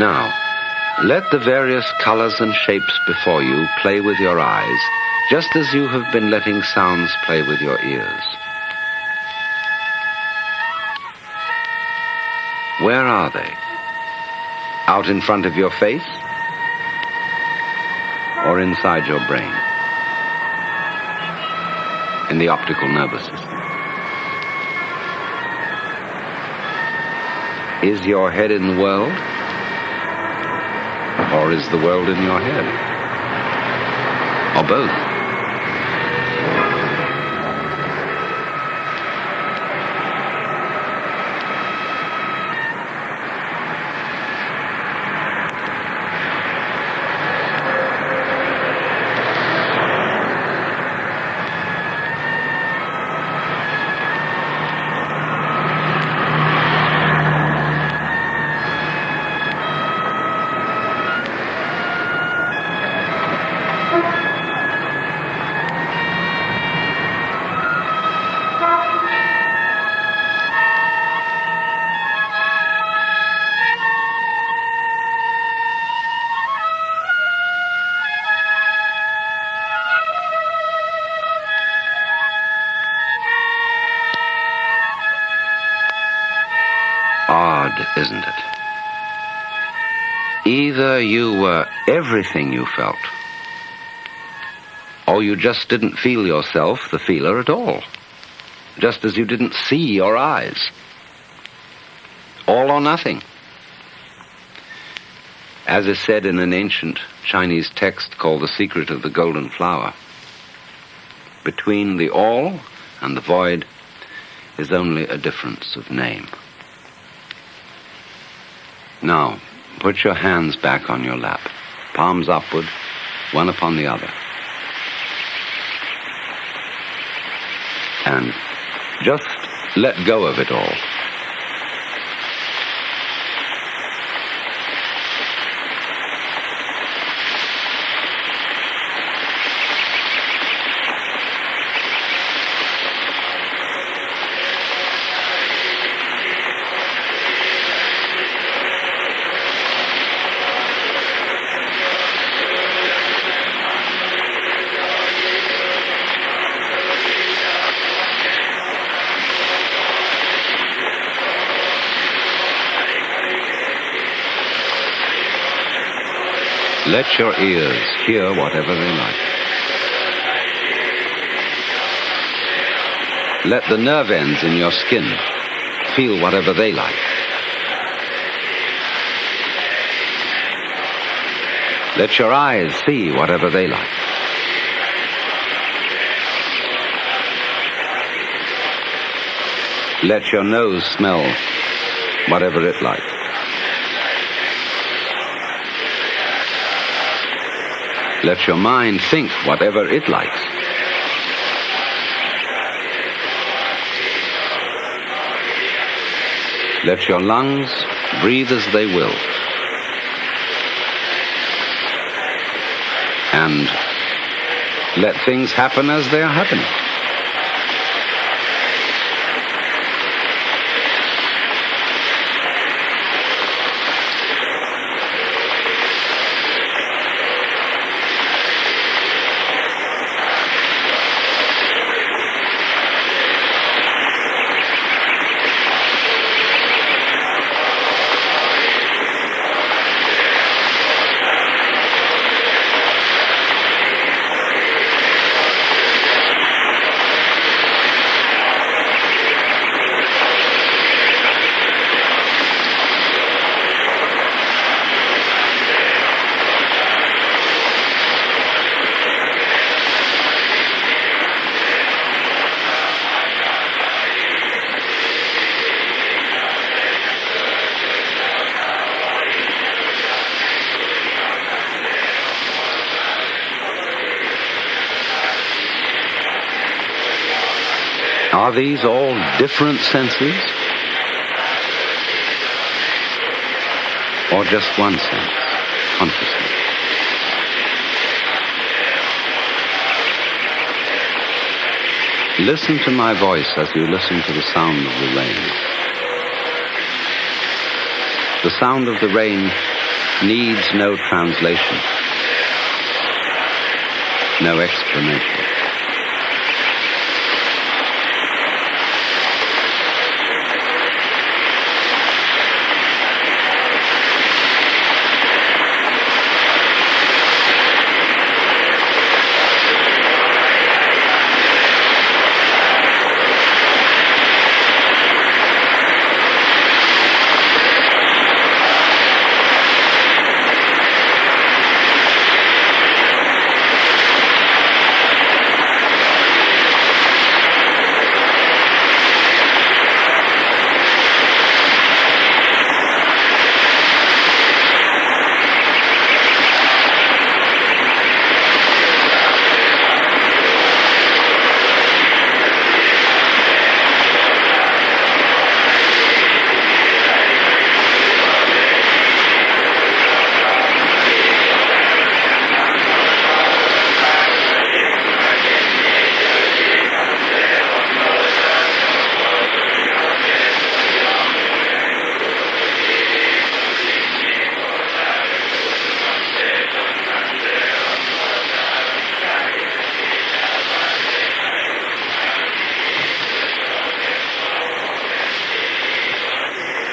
A: Now, let the various colors and shapes before you play with your eyes, just as you have been letting sounds play with your ears. Where are they? Out in front of your face? Or inside your brain? In the optical nervous system? Is your head in the world? Or is the world in your head? Or both? Odd, isn't it? Either you were everything you felt, or you just didn't feel yourself the feeler at all, just as you didn't see your eyes. All or nothing. As is said in an ancient Chinese text called The Secret of the Golden Flower, between the all and the void is only a difference of name. Now, put your hands back on your lap, palms upward, one upon the other. And just let go of it all. Let your ears hear whatever they like. Let the nerve ends in your skin feel whatever they like. Let your eyes see whatever they like. Let your nose smell whatever it likes. Let your mind think whatever it likes. Let your lungs breathe as they will. And let things happen as they are happening. Are these all different senses? Or just one sense, consciousness? Listen to my voice as you listen to the sound of the rain. The sound of the rain needs no translation, no explanation.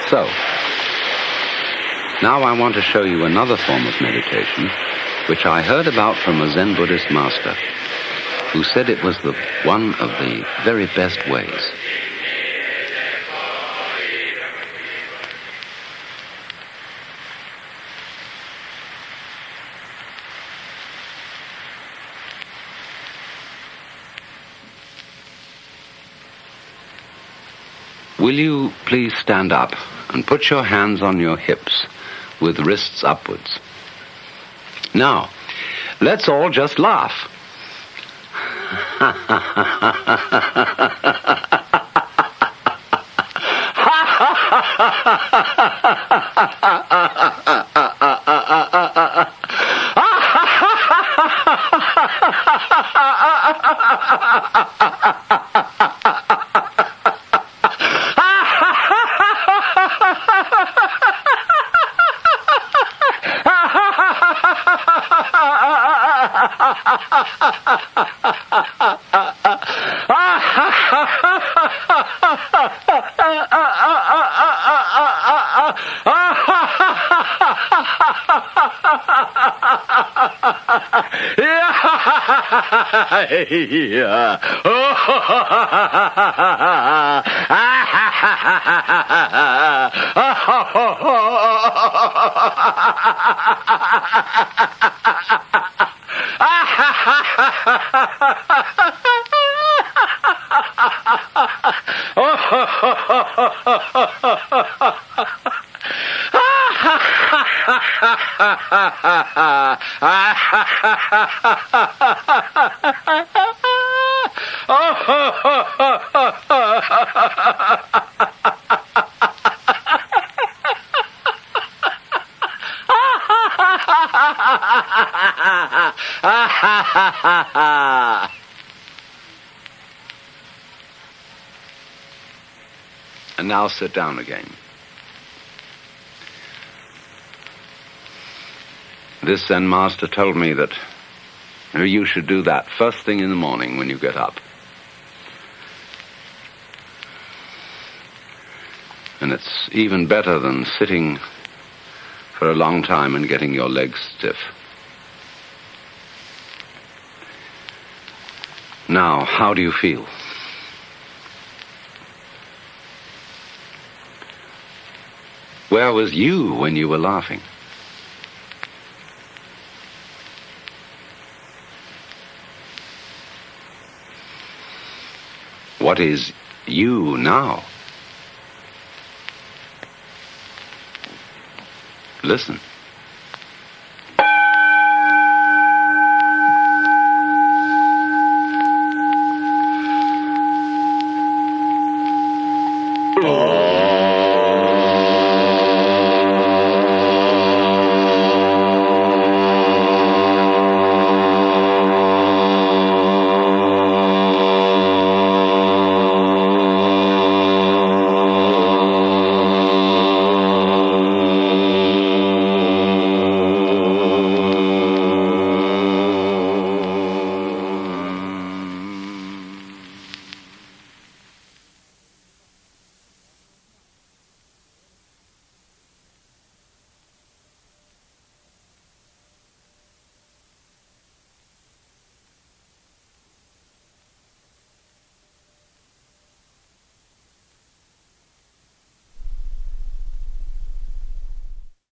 A: So, now I want to show you another form of meditation, which I heard about from a Zen Buddhist master, who said it was one of the very best ways. Will you please stand up and put your hands on your hips with wrists upwards? Now, let's all just laugh. And now sit down again. This Zen master told me that you should do that first thing in the morning when you get up. And it's even better than sitting for a long time and getting your legs stiff. Now, how do you feel? Where was you when you were laughing? What is you now? Listen.